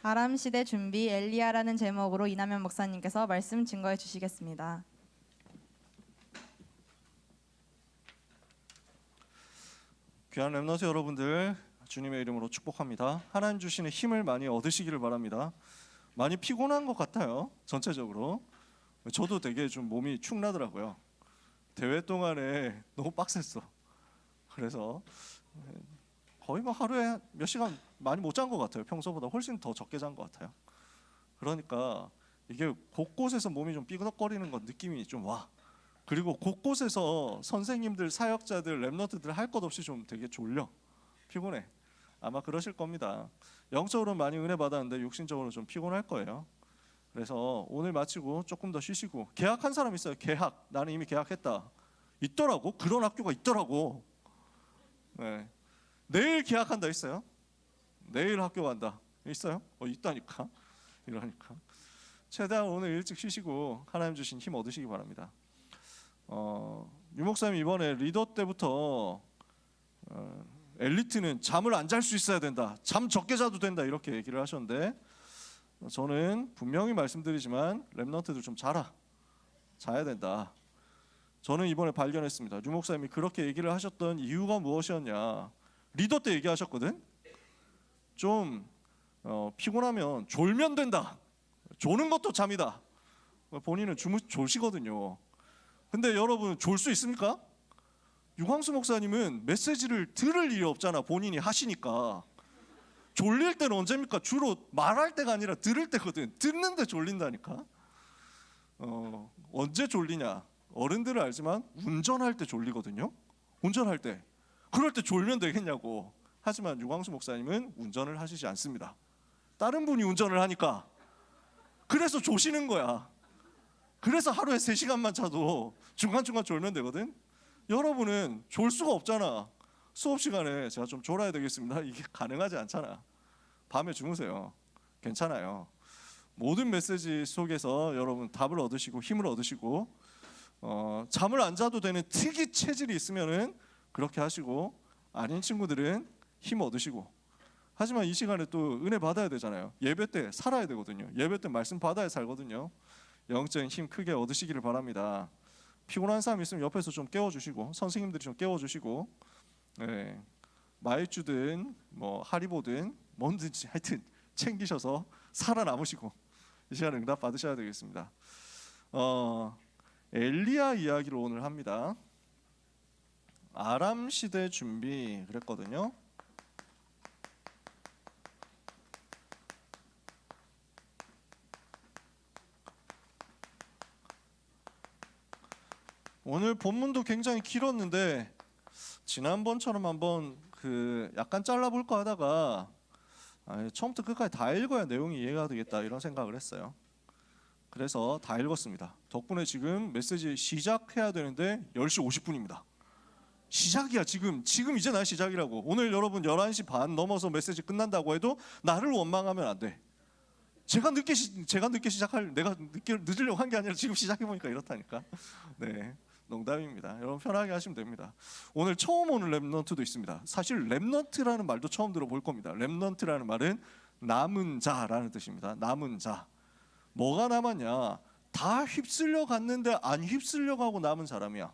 아람 시대 준비 엘리야라는 제목으로 이남현 목사님께서 말씀 증거해 주시겠습니다. 귀한 렘넌트 여러분들, 주님의 이름으로 축복합니다. 하나님 주시는 힘을 많이 얻으시기를 바랍니다. 많이 피곤한 것 같아요. 전체적으로 저도 되게 좀 몸이 축 나더라고요. 대회 동안에 너무 빡셌어. 그래서 거의 뭐 하루에 몇 시간 많이 못 잔 것 같아요. 평소보다 훨씬 더 적게 잔 것 같아요. 그러니까 이게 곳곳에서 몸이 좀 삐그덕거리는 것 느낌이 좀 와. 그리고 곳곳에서 선생님들, 사역자들, 렘넌트들 할 것 없이 좀 되게 졸려, 피곤해. 아마 그러실 겁니다. 영적으로 많이 은혜 받았는데 육신적으로 좀 피곤할 거예요. 그래서 오늘 마치고 조금 더 쉬시고, 계약한 사람 있어요? 계약, 나는 이미 계약했다. 있더라고. 그런 학교가 있더라고. 네. 내일 계약한다 있어요? 내일 학교 간다 있어요? 있다니까. 이러니까 최대한 오늘 일찍 쉬시고 하나님 주신 힘 얻으시기 바랍니다. 유 목사님 이번에 리더 때부터 엘리트는 잠을 안 잘 수 있어야 된다, 잠 적게 자도 된다, 이렇게 얘기를 하셨는데, 저는 분명히 말씀드리지만 렘넌트들 좀 자야 된다. 저는 이번에 발견했습니다. 유 목사님이 그렇게 얘기를 하셨던 이유가 무엇이었냐. 리더 때 얘기하셨거든. 좀 피곤하면 졸면 된다. 조는 것도 잠이다. 본인은 졸시거든요. 근데 여러분 졸 수 있습니까? 유광수 목사님은 메시지를 들을 일이 없잖아. 본인이 하시니까. 졸릴 때는 언제입니까? 주로 말할 때가 아니라 들을 때거든. 듣는데 졸린다니까. 언제 졸리냐? 어른들은 알지만 운전할 때 졸리거든요. 운전할 때. 그럴 때 졸면 되겠냐고. 하지만 유광수 목사님은 운전을 하시지 않습니다. 다른 분이 운전을 하니까. 그래서 조시는 거야. 그래서 하루에 3시간만 자도 중간중간 졸면 되거든. 여러분은 졸 수가 없잖아. 수업 시간에 제가 좀 졸아야 되겠습니다, 이게 가능하지 않잖아. 밤에 주무세요. 괜찮아요. 모든 메시지 속에서 여러분 답을 얻으시고 힘을 얻으시고, 잠을 안 자도 되는 특이 체질이 있으면은 그렇게 하시고, 아닌 친구들은 힘 얻으시고. 하지만 이 시간에 또 은혜 받아야 되잖아요. 예배 때 살아야 되거든요. 예배 때 말씀 받아야 살거든요. 영적인 힘 크게 얻으시기를 바랍니다. 피곤한 사람 있으면 옆에서 좀 깨워주시고, 선생님들이 좀 깨워주시고, 네. 마이쮸든 뭐 하리보든 뭐든지 하여튼 챙기셔서 살아남으시고 이 시간에 응답 받으셔야 되겠습니다. 엘리야 이야기를 오늘 합니다. 아람 시대 준비 그랬거든요. 오늘 본문도 굉장히 길었는데 지난번처럼 한번 약간 잘라볼까 하다가 처음부터 끝까지 다 읽어야 내용이 이해가 되겠다, 이런 생각을 했어요. 그래서 다 읽었습니다. 덕분에 지금 메시지 시작해야 되는데 10시 50분입니다. 시작이야. 지금 이제 나 시작이라고. 오늘 여러분 11시 반 넘어서 메시지 끝난다고 해도 나를 원망하면 안 돼. 제가 늦게 시작할, 내가 늦으려고 한 게 아니라 지금 시작해보니까 이렇다니까. 네, 농담입니다. 여러분 편하게 하시면 됩니다. 오늘 처음 오는 렘넌트도 있습니다. 사실 렘넌트라는 말도 처음 들어볼 겁니다. 렘넌트라는 말은 남은 자라는 뜻입니다. 남은 자. 뭐가 남았냐? 다 휩쓸려 갔는데 안 휩쓸려 가고 남은 사람이야.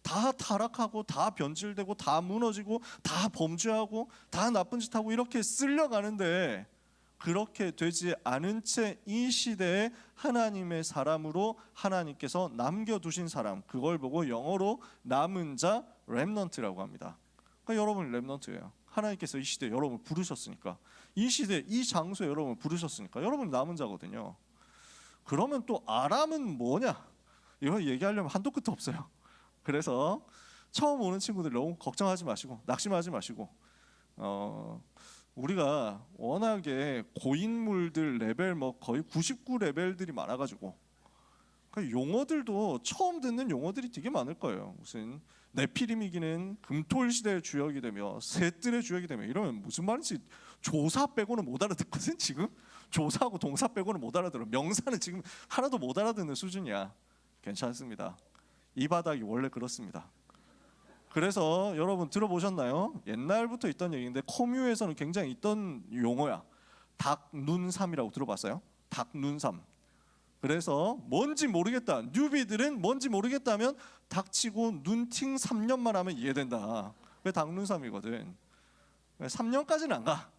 다 타락하고 다 변질되고 다 무너지고 다 범죄하고 다 나쁜 짓 하고 이렇게 쓸려가는데, 그렇게 되지 않은 채 이 시대에 하나님의 사람으로 하나님께서 남겨두신 사람, 그걸 보고 영어로 남은 자, 렘넌트라고 합니다. 그러니까 여러분 렘넌트예요. 하나님께서 이 시대에 여러분을 부르셨으니까, 이 시대 이 장소에 여러분을 부르셨으니까 여러분 남은 자거든요. 그러면 또 아람은 뭐냐? 이거 얘기하려면 한도 끝도 없어요. 그래서 처음 오는 친구들 너무 걱정하지 마시고 낙심하지 마시고, 우리가 워낙에 고인물들 레벨 뭐 거의 99레벨들이 많아가지고, 그러니까 용어들도 처음 듣는 용어들이 되게 많을 거예요. 무슨 네피림이기는 금토일 시대의 주역이 되며 셋들의 주역이 되며, 이러면 무슨 말인지 조사 빼고는 못 알아듣거든. 지금 조사하고 동사 빼고는 못 알아들어. 명사는 지금 하나도 못 알아듣는 수준이야. 괜찮습니다. 이 바닥이 원래 그렇습니다. 그래서 여러분 들어보셨나요? 옛날부터 있던 얘기인데 커뮤에서는 굉장히 있던 용어야. 닭눈삼이라고 들어봤어요? 닭눈삼. 그래서 뭔지 모르겠다. 뉴비들은 뭔지 모르겠다면 닥치고 눈팅 3년만 하면 이해된다. 왜 닭눈삼이거든. 3년까지는 안 가.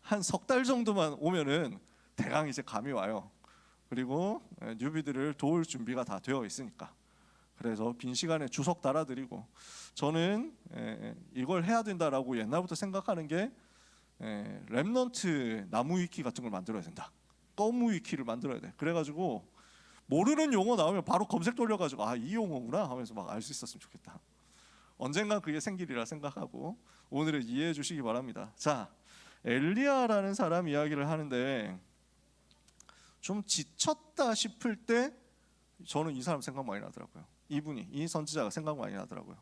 한 석 달 정도만 오면은 대강 이제 감이 와요. 그리고 뉴비들을 도울 준비가 다 되어 있으니까. 그래서 빈 시간에 주석 달아드리고, 저는 이걸 해야 된다라고 옛날부터 생각하는 게 랩넌트 나무 위키 같은 걸 만들어야 된다. 검무 위키를 만들어야 돼. 그래가지고 모르는 용어 나오면 바로 검색 돌려가지고 아, 이 용어구나 하면서 막 알 수 있었으면 좋겠다. 언젠간 그게 생기리라 생각하고 오늘은 이해해 주시기 바랍니다. 자, 엘리야라는 사람 이야기를 하는데 좀 지쳤다 싶을 때 저는 이 사람 생각 많이 나더라고요. 이분이, 이 선지자가 생각 많이 나더라고요.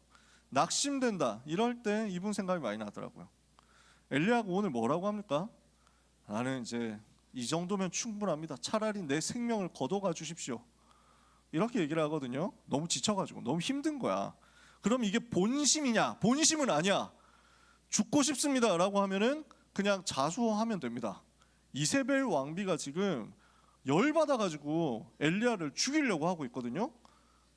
낙심된다 이럴 때 이분 생각이 많이 나더라고요. 엘리야가 오늘 뭐라고 합니까? 나는 이제 이 정도면 충분합니다. 차라리 내 생명을 거둬가 주십시오. 이렇게 얘기를 하거든요. 너무 지쳐가지고 너무 힘든 거야. 그럼 이게 본심이냐? 본심은 아니야. 죽고 싶습니다라고 하면은 그냥 자수하면 됩니다. 이세벨 왕비가 지금 열받아가지고 엘리야를 죽이려고 하고 있거든요.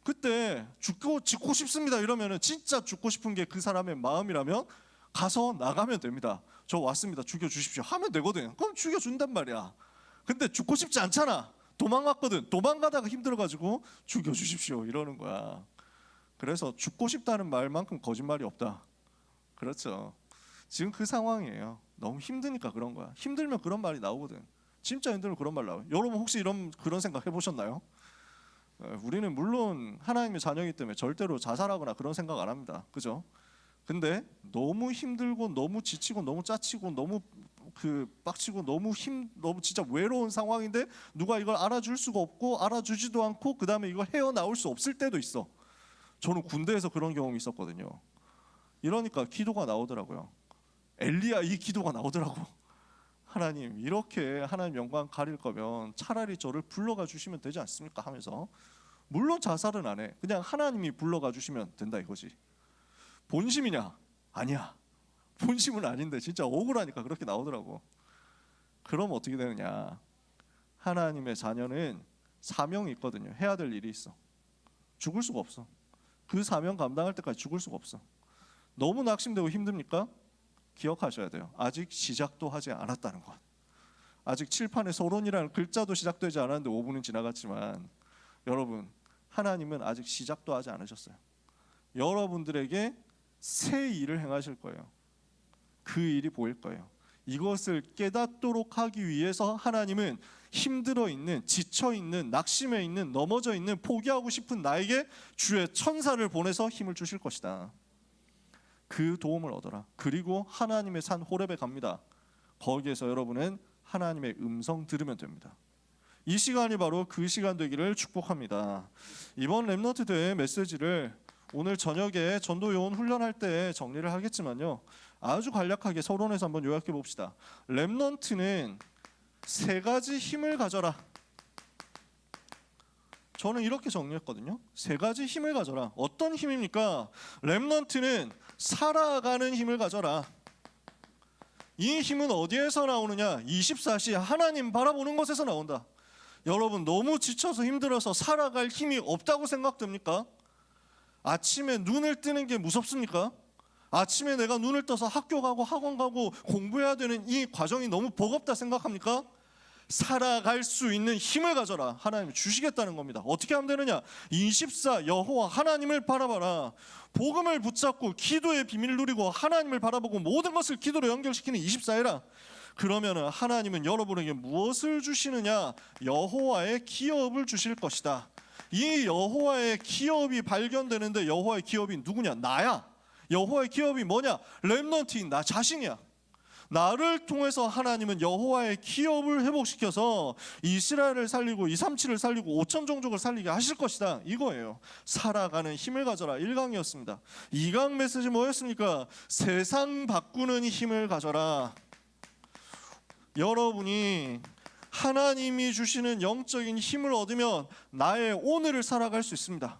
그때 죽고 싶습니다 이러면은 진짜 죽고 싶은 게 그 사람의 마음이라면 가서 나가면 됩니다. 저 왔습니다. 죽여주십시오 하면 되거든. 그럼 죽여준단 말이야. 근데 죽고 싶지 않잖아. 도망갔거든. 도망가다가 힘들어가지고 죽여주십시오 이러는 거야. 그래서 죽고 싶다는 말만큼 거짓말이 없다. 그렇죠. 지금 그 상황이에요. 너무 힘드니까 그런 거야. 힘들면 그런 말이 나오거든. 진짜 힘들면 그런 말 나와요. 여러분 혹시 그런 생각 해보셨나요? 우리는 물론 하나님의 자녀이기 때문에 절대로 자살하거나 그런 생각 안 합니다. 그죠? 근데 너무 힘들고 너무 지치고 너무 짜치고 너무 빡치고 너무 진짜 외로운 상황인데 누가 이걸 알아줄 수가 없고 알아주지도 않고 그 다음에 이걸 헤어나올 수 없을 때도 있어. 저는 군대에서 그런 경험이 있었거든요. 이러니까 기도가 나오더라고요. 엘리야 이 기도가 나오더라고. 하나님 이렇게 하나님 영광 가릴 거면 차라리 저를 불러가 주시면 되지 않습니까 하면서, 물론 자살은 안 해. 그냥 하나님이 불러가 주시면 된다 이거지. 본심이냐? 아니야. 본심은 아닌데 진짜 억울하니까 그렇게 나오더라고. 그럼 어떻게 되느냐? 하나님의 자녀는 사명이 있거든요. 해야 될 일이 있어. 죽을 수가 없어. 그 사명 감당할 때까지 죽을 수가 없어. 너무 낙심되고 힘듭니까? 기억하셔야 돼요. 아직 시작도 하지 않았다는 것. 아직 칠판에 서론이라는 글자도 시작되지 않았는데 5분은 지나갔지만 여러분, 하나님은 아직 시작도 하지 않으셨어요. 여러분들에게 새 일을 행하실 거예요. 그 일이 보일 거예요. 이것을 깨닫도록 하기 위해서 하나님은 힘들어 있는, 지쳐 있는, 낙심해 있는, 넘어져 있는, 포기하고 싶은 나에게 주의 천사를 보내서 힘을 주실 것이다. 그 도움을 얻어라. 그리고 하나님의 산 호렙에 갑니다. 거기에서 여러분은 하나님의 음성 들으면 됩니다. 이 시간이 바로 그 시간 되기를 축복합니다. 이번 랩넌트 대회 메시지를 오늘 저녁에 전도요원 훈련할 때 정리를 하겠지만요, 아주 간략하게 서론에서 한번 요약해 봅시다. 랩넌트는 세 가지 힘을 가져라. 저는 이렇게 정리했거든요. 세 가지 힘을 가져라. 어떤 힘입니까? 랩넌트는 살아가는 힘을 가져라. 이 힘은 어디에서 나오느냐? 24시 하나님 바라보는 것에서 나온다. 여러분 너무 지쳐서 힘들어서 살아갈 힘이 없다고 생각됩니까? 아침에 눈을 뜨는 게 무섭습니까? 아침에 내가 눈을 떠서 학교 가고 학원 가고 공부해야 되는 이 과정이 너무 버겁다 생각합니까? 살아갈 수 있는 힘을 가져라. 하나님 주시겠다는 겁니다. 어떻게 하면 되느냐? 24 여호와 하나님을 바라봐라. 복음을 붙잡고 기도의 비밀을 누리고 하나님을 바라보고 모든 것을 기도로 연결시키는 24해라. 그러면 하나님은 여러분에게 무엇을 주시느냐? 여호와의 기업을 주실 것이다. 이 여호와의 기업이 발견되는데, 여호와의 기업이 누구냐? 나야. 여호와의 기업이 뭐냐? 렘넌트인 나 자신이야. 나를 통해서 하나님은 여호와의 기업을 회복시켜서 이스라엘을 살리고 237을 살리고 5천 종족을 살리게 하실 것이다. 이거예요. 살아가는 힘을 가져라. 1강이었습니다. 2강 메시지 뭐였습니까? 세상 바꾸는 힘을 가져라. 여러분이 하나님이 주시는 영적인 힘을 얻으면 나의 오늘을 살아갈 수 있습니다.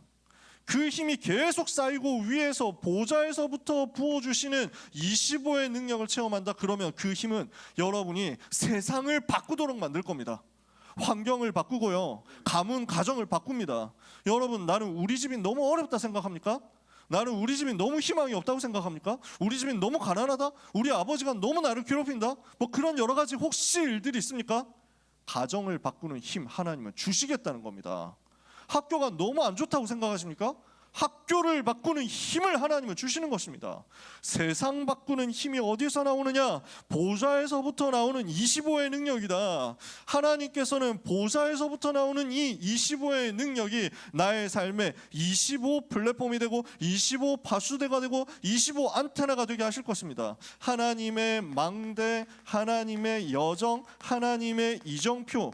그 힘이 계속 쌓이고 위에서 보좌에서부터 부어주시는 25의 능력을 체험한다. 그러면 그 힘은 여러분이 세상을 바꾸도록 만들 겁니다. 환경을 바꾸고요, 가문 가정을 바꿉니다. 여러분, 나는 우리 집이 너무 어렵다 생각합니까? 나는 우리 집이 너무 희망이 없다고 생각합니까? 우리 집이 너무 가난하다? 우리 아버지가 너무 나를 괴롭힌다? 뭐 그런 여러 가지 혹시 일들이 있습니까? 가정을 바꾸는 힘 하나님은 주시겠다는 겁니다. 학교가 너무 안 좋다고 생각하십니까? 학교를 바꾸는 힘을 하나님은 주시는 것입니다. 세상 바꾸는 힘이 어디서 나오느냐? 보좌에서부터 나오는 25의 능력이다. 하나님께서는 보좌에서부터 나오는 이 25의 능력이 나의 삶에 25 플랫폼이 되고 25 파수대가 되고 25 안테나가 되게 하실 것입니다. 하나님의 망대, 하나님의 여정, 하나님의 이정표,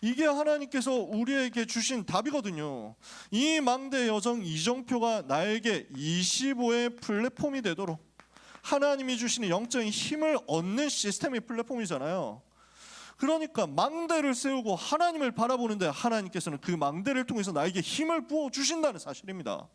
이게 하나님께서 우리에게 주신 답이거든요. 이 망대 여정 이정표가 나에게 25의 플랫폼이 되도록 하나님이 주시는 영적인 힘을 얻는 시스템의 플랫폼이잖아요. 그러니까 망대를 세우고 하나님을 바라보는데 하나님께서는 그 망대를 통해서 나에게 힘을 부어주신다는 사실입니다.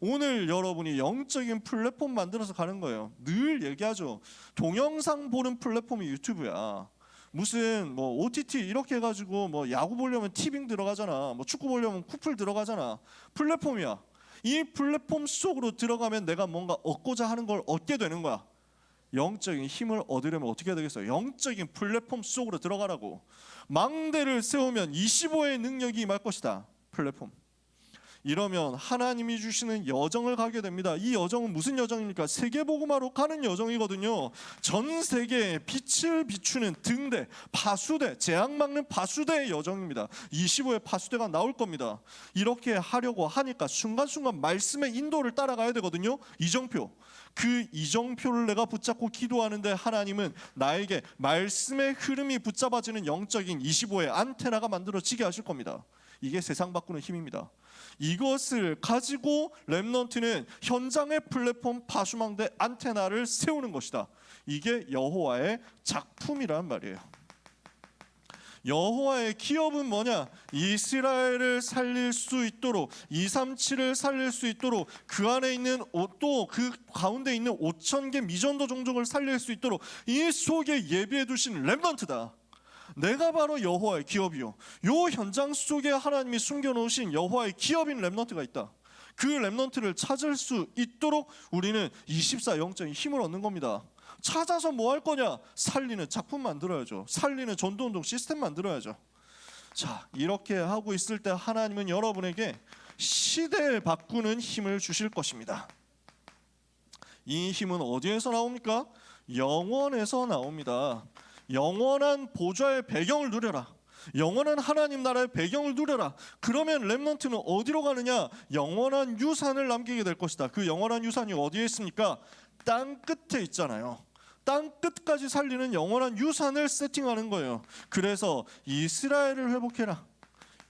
오늘 여러분이 영적인 플랫폼 만들어서 가는 거예요. 늘 얘기하죠. 동영상 보는 플랫폼이 유튜브야. 무슨 뭐 OTT 이렇게 해가지고 뭐 야구 보려면 티빙 들어가잖아, 뭐 축구 보려면 쿠플 들어가잖아. 플랫폼이야. 이 플랫폼 속으로 들어가면 내가 뭔가 얻고자 하는 걸 얻게 되는 거야. 영적인 힘을 얻으려면 어떻게 해야 되겠어요? 영적인 플랫폼 속으로 들어가라고. 망대를 세우면 25의 능력이 임할 것이다. 플랫폼. 이러면 하나님이 주시는 여정을 가게 됩니다. 이 여정은 무슨 여정입니까? 세계복음화로 가는 여정이거든요. 전 세계에 빛을 비추는 등대, 파수대, 재앙 막는 파수대의 여정입니다. 25의 파수대가 나올 겁니다. 이렇게 하려고 하니까 순간순간 말씀의 인도를 따라가야 되거든요. 이정표. 그 이정표를 내가 붙잡고 기도하는데 하나님은 나에게 말씀의 흐름이 붙잡아지는 영적인 25의 안테나가 만들어지게 하실 겁니다. 이게 세상 바꾸는 힘입니다. 이것을 가지고 렘넌트는 현장의 플랫폼 파수망대 안테나를 세우는 것이다. 이게 여호와의 작품이란 말이에요. 여호와의 기업은 뭐냐? 이스라엘을 살릴 수 있도록, 237을 살릴 수 있도록, 그 안에 있는 또 그 가운데 있는 5,000개 미전도 종족을 살릴 수 있도록 이 속에 예비해 두신 렘넌트다. 내가 바로 여호와의 기업이요. 요 현장 속에 하나님이 숨겨놓으신 여호와의 기업인 렘넌트가 있다. 그 렘넌트를 찾을 수 있도록 우리는 24 영적인 힘을 얻는 겁니다. 찾아서 뭐 할 거냐? 살리는 작품 만들어야죠. 살리는 전도운동 시스템 만들어야죠. 자, 이렇게 하고 있을 때 하나님은 여러분에게 시대를 바꾸는 힘을 주실 것입니다. 이 힘은 어디에서 나옵니까? 영원에서 나옵니다. 영원한 보좌의 배경을 누려라. 영원한 하나님 나라의 배경을 누려라. 그러면 렘넌트는 어디로 가느냐? 영원한 유산을 남기게 될 것이다. 그 영원한 유산이 어디에 있습니까? 땅 끝에 있잖아요. 땅 끝까지 살리는 영원한 유산을 세팅하는 거예요. 그래서 이스라엘을 회복해라.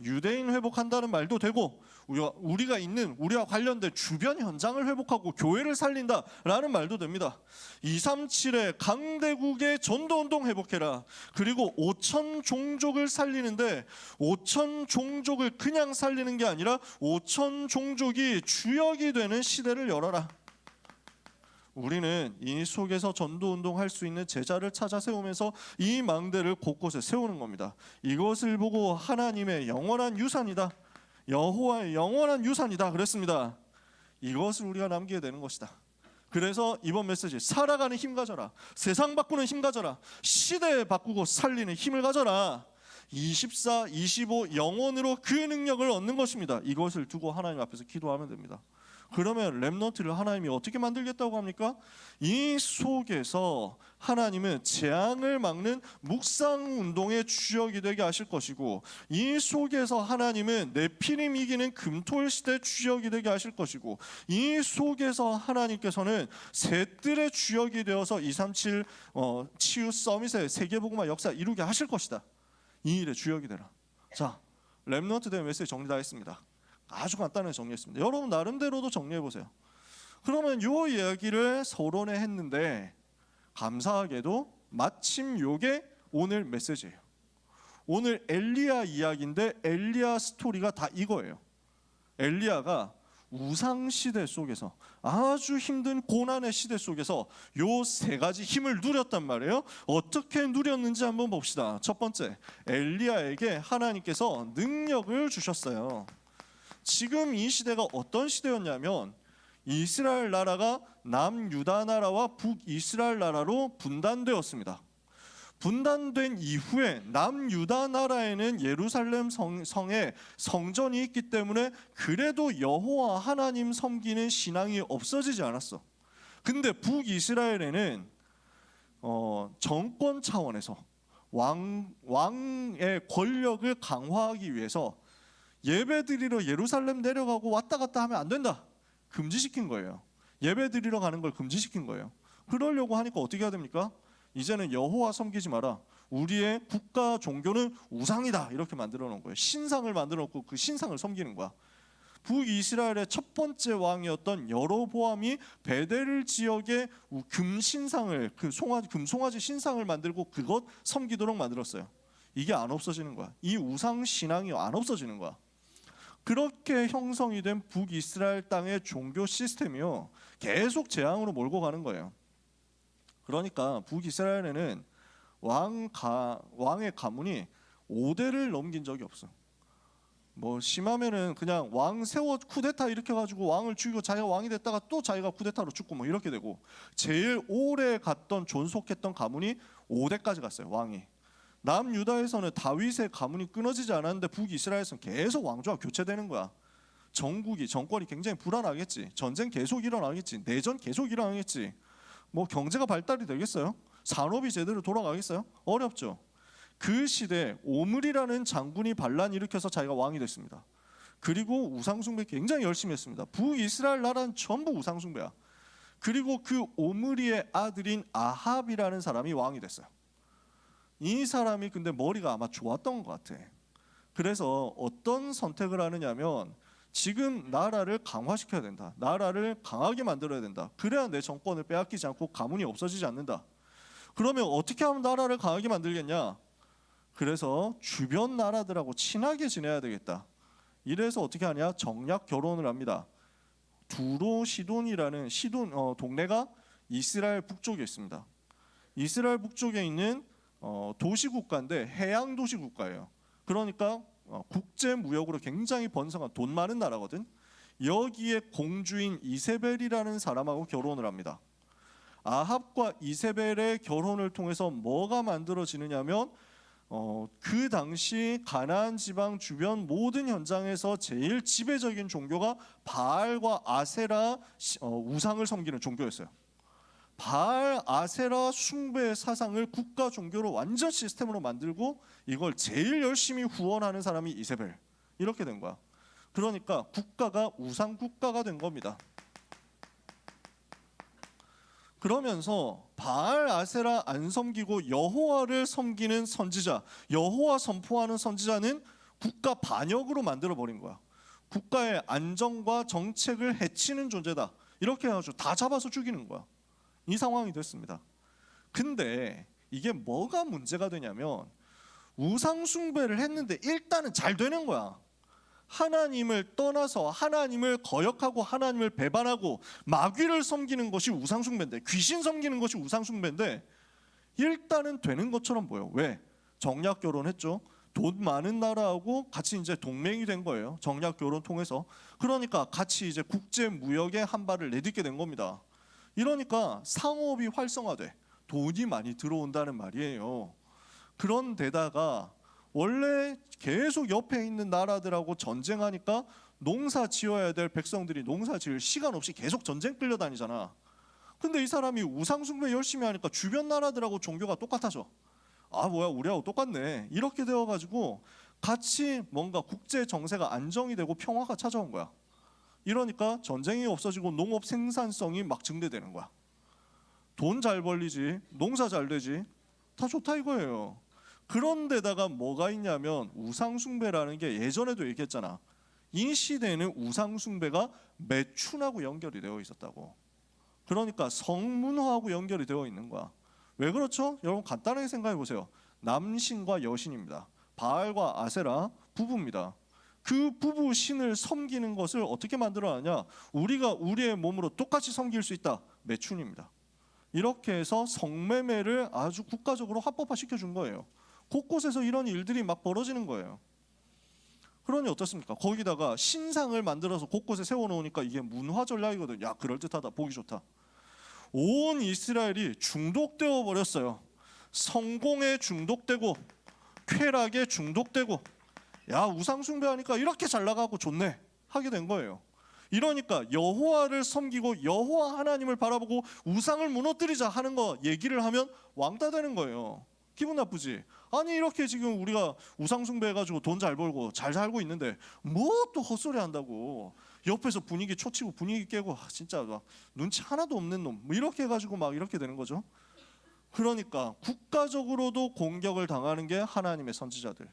유대인 회복한다는 말도 되고, 우리가 있는 우리와 관련된 주변 현장을 회복하고 교회를 살린다라는 말도 됩니다. 237의 강대국의 전도운동 회복해라. 그리고 5,000 종족을 살리는데 5,000 종족을 그냥 살리는 게 아니라 5,000 종족이 주역이 되는 시대를 열어라. 우리는 이 속에서 전도운동 할 수 있는 제자를 찾아 세우면서 이 망대를 곳곳에 세우는 겁니다. 이것을 보고 하나님의 영원한 유산이다, 여호와의 영원한 유산이다 그랬습니다. 이것을 우리가 남기게 되는 것이다. 그래서 이번 메시지, 살아가는 힘 가져라, 세상 바꾸는 힘 가져라, 시대 바꾸고 살리는 힘을 가져라. 24, 25 영원으로 그 능력을 얻는 것입니다. 이것을 두고 하나님 앞에서 기도하면 됩니다. 그러면 렘넌트를 하나님이 어떻게 만들겠다고 합니까? 이 속에서 하나님은 재앙을 막는 묵상 운동의 주역이 되게 하실 것이고, 이 속에서 하나님은 네피림 이기는 금토일 시대 주역이 되게 하실 것이고, 이 속에서 하나님께서는 셋들의 주역이 되어서 237 치유 서밋의 세계복음화 역사 이루게 하실 것이다. 이 일의 주역이 되라. 자, 렘넌트 된 메시지 정리 다 했습니다. 아주 간단하게 정리했습니다. 여러분 나름대로도 정리해 보세요. 그러면 요 이야기를 서론에 했는데 감사하게도 마침 요게 오늘 메시지예요. 오늘 엘리야 이야기인데 엘리야 스토리가 다 이거예요. 엘리야가 우상 시대 속에서, 아주 힘든 고난의 시대 속에서 요 세 가지 힘을 누렸단 말이에요. 어떻게 누렸는지 한번 봅시다. 첫 번째, 엘리야에게 하나님께서 능력을 주셨어요. 지금 이 시대가 어떤 시대였냐면 이스라엘 나라가 남유다 나라와 북이스라엘 나라로 분단되었습니다. 분단된 이후에 남유다 나라에는 예루살렘 성에 성전이 있기 때문에 그래도 여호와 하나님 섬기는 신앙이 없어지지 않았어. 근데 북이스라엘에는 정권 차원에서 왕의 권력을 강화하기 위해서 예배드리러 예루살렘 내려가고 왔다 갔다 하면 안 된다, 금지시킨 거예요. 예배드리러 가는 걸 금지시킨 거예요. 그러려고 하니까 어떻게 해야 됩니까? 이제는 여호와 섬기지 마라, 우리의 국가 종교는 우상이다, 이렇게 만들어 놓은 거예요. 신상을 만들어 놓고 그 신상을 섬기는 거야. 북이스라엘의 첫 번째 왕이었던 여로보암이 베델 지역의 금신상을, 금송아지 신상을 만들고 그것 섬기도록 만들었어요. 이게 안 없어지는 거야. 이 우상 신앙이 안 없어지는 거야. 그렇게 형성이 된 북이스라엘 땅의 종교 시스템이요, 계속 재앙으로 몰고 가는 거예요. 그러니까 북이스라엘에는 왕의 가문이 5대를 넘긴 적이 없어. 뭐 심하면은 그냥 왕 세워 쿠데타 일으켜가지고 왕을 죽이고 자기가 왕이 됐다가 또 자기가 쿠데타로 죽고 뭐 이렇게 되고, 제일 오래 갔던 존속했던 가문이 5대까지 갔어요, 왕이. 남유다에서는 다윗의 가문이 끊어지지 않았는데 북이스라엘에서는 계속 왕조가 교체되는 거야. 정권이 굉장히 불안하겠지. 전쟁 계속 일어나겠지. 내전 계속 일어나겠지. 뭐 경제가 발달이 되겠어요? 산업이 제대로 돌아가겠어요? 어렵죠. 그 시대에 오므리라는 장군이 반란 일으켜서 자기가 왕이 됐습니다. 그리고 우상숭배 굉장히 열심히 했습니다. 북이스라엘 나라는 전부 우상숭배야. 그리고 그 오므리의 아들인 아합이라는 사람이 왕이 됐어요. 이 사람이 근데 머리가 아마 좋았던 것 같아. 그래서 어떤 선택을 하느냐면, 지금 나라를 강화시켜야 된다, 나라를 강하게 만들어야 된다, 그래야 내 정권을 빼앗기지 않고 가문이 없어지지 않는다. 그러면 어떻게 하면 나라를 강하게 만들겠냐? 그래서 주변 나라들하고 친하게 지내야 되겠다. 이래서 어떻게 하냐? 정략 결혼을 합니다. 두로 시돈이라는 동네가 이스라엘 북쪽에 있습니다. 이스라엘 북쪽에 있는 도시국가인데 해양 도시국가예요. 그러니까 국제 무역으로 굉장히 번성한 돈 많은 나라거든. 여기에 공주인 이세벨이라는 사람하고 결혼을 합니다. 아합과 이세벨의 결혼을 통해서 뭐가 만들어지느냐면, 그 당시 가나안 지방 주변 모든 현장에서 제일 지배적인 종교가 바알과 아세라 우상을 섬기는 종교였어요. 바알 아세라 숭배의 사상을 국가 종교로 완전 시스템으로 만들고 이걸 제일 열심히 후원하는 사람이 이세벨. 이렇게 된 거야. 그러니까 국가가 우상 국가가 된 겁니다. 그러면서 바알 아세라 안 섬기고 여호와를 섬기는 선지자, 여호와 선포하는 선지자는 국가 반역으로 만들어 버린 거야. 국가의 안정과 정책을 해치는 존재다, 이렇게 해가지고 다 잡아서 죽이는 거야. 이 상황이 됐습니다. 근데 이게 뭐가 문제가 되냐면, 우상 숭배를 했는데 일단은 잘 되는 거야. 하나님을 떠나서 하나님을 거역하고 하나님을 배반하고 마귀를 섬기는 것이 우상 숭배인데, 귀신 섬기는 것이 우상 숭배인데 일단은 되는 것처럼 보여. 왜? 정략 결혼했죠. 돈 많은 나라하고 같이 이제 동맹이 된 거예요. 정략 결혼 통해서. 그러니까 같이 이제 국제 무역에 한 발을 내딛게 된 겁니다. 이러니까 상업이 활성화돼. 돈이 많이 들어온다는 말이에요. 그런데다가 원래 계속 옆에 있는 나라들하고 전쟁하니까 농사 지어야 될 백성들이 농사 지을 시간 없이 계속 전쟁 끌려다니잖아. 근데 이 사람이 우상숭배 열심히 하니까 주변 나라들하고 종교가 똑같아져. 아 뭐야, 우리하고 똑같네. 이렇게 되어가지고 같이 뭔가 국제 정세가 안정이 되고 평화가 찾아온 거야. 이러니까 전쟁이 없어지고 농업 생산성이 막 증대되는 거야. 돈 잘 벌리지, 농사 잘 되지, 다 좋다 이거예요. 그런데다가 뭐가 있냐면, 우상숭배라는 게 예전에도 얘기했잖아. 이 시대에는 우상숭배가 매춘하고 연결이 되어 있었다고. 그러니까 성문화하고 연결이 되어 있는 거야. 왜 그렇죠? 여러분 간단하게 생각해 보세요. 남신과 여신입니다. 바알과 아세라 부부입니다. 그 부부 신을 섬기는 것을 어떻게 만들어내냐? 우리가 우리의 몸으로 똑같이 섬길 수 있다. 매춘입니다. 이렇게 해서 성매매를 아주 국가적으로 합법화 시켜준 거예요. 곳곳에서 이런 일들이 막 벌어지는 거예요. 그러니 어떻습니까? 거기다가 신상을 만들어서 곳곳에 세워놓으니까 이게 문화 전략이거든요. 야, 그럴듯하다, 보기 좋다. 온 이스라엘이 중독되어 버렸어요. 성공에 중독되고 쾌락에 중독되고, 야, 우상 숭배하니까 이렇게 잘 나가고 좋네 하게 된 거예요. 이러니까 여호와를 섬기고 여호와 하나님을 바라보고 우상을 무너뜨리자 하는 거 얘기를 하면 왕따 되는 거예요. 기분 나쁘지? 아니, 이렇게 지금 우리가 우상 숭배해가지고 돈 잘 벌고 잘 살고 있는데 뭐 또 헛소리 한다고, 옆에서 분위기 초치고 분위기 깨고, 진짜 막 눈치 하나도 없는 놈, 뭐 이렇게 해가지고 막 이렇게 되는 거죠. 그러니까 국가적으로도 공격을 당하는 게 하나님의 선지자들.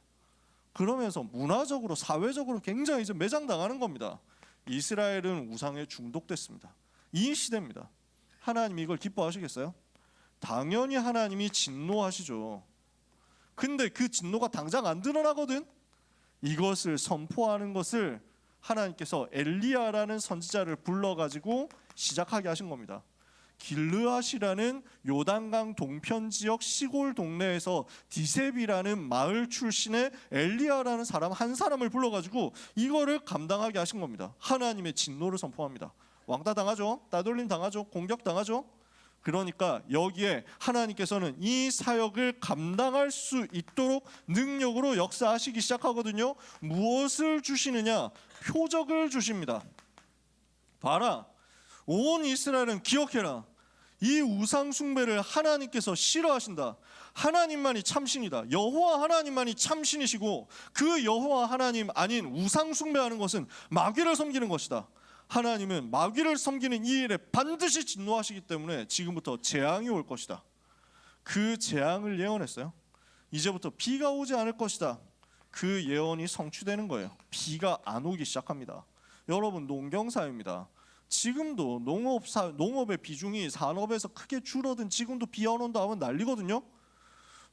그러면서 문화적으로 사회적으로 굉장히 이제 매장당하는 겁니다. 이스라엘은 우상에 중독됐습니다. 이 시대입니다. 하나님이 이걸 기뻐하시겠어요? 당연히 하나님이 진노하시죠. 근데 그 진노가 당장 안 드러나거든. 이것을 선포하는 것을 하나님께서 엘리야라는 선지자를 불러가지고 시작하게 하신 겁니다. 길르앗이라는 요단강 동편 지역 시골 동네에서 디셉이라는 마을 출신의 엘리야라는 사람 한 사람을 불러가지고 이거를 감당하게 하신 겁니다. 하나님의 진노를 선포합니다. 왕따 당하죠. 따돌림 당하죠. 공격 당하죠. 그러니까 여기에 하나님께서는 이 사역을 감당할 수 있도록 능력으로 역사하시기 시작하거든요. 무엇을 주시느냐? 표적을 주십니다. 봐라, 온 이스라엘은 기억해라. 이 우상 숭배를 하나님께서 싫어하신다. 하나님만이 참신이다. 여호와 하나님만이 참신이시고 그 여호와 하나님 아닌 우상 숭배하는 것은 마귀를 섬기는 것이다. 하나님은 마귀를 섬기는 이 일에 반드시 진노하시기 때문에 지금부터 재앙이 올 것이다. 그 재앙을 예언했어요. 이제부터 비가 오지 않을 것이다. 그 예언이 성취되는 거예요. 비가 안 오기 시작합니다. 여러분, 농경사회입니다. 지금도 농업의 비중이 산업에서 크게 줄어든 지금도 비 안 온다 하면 난리거든요.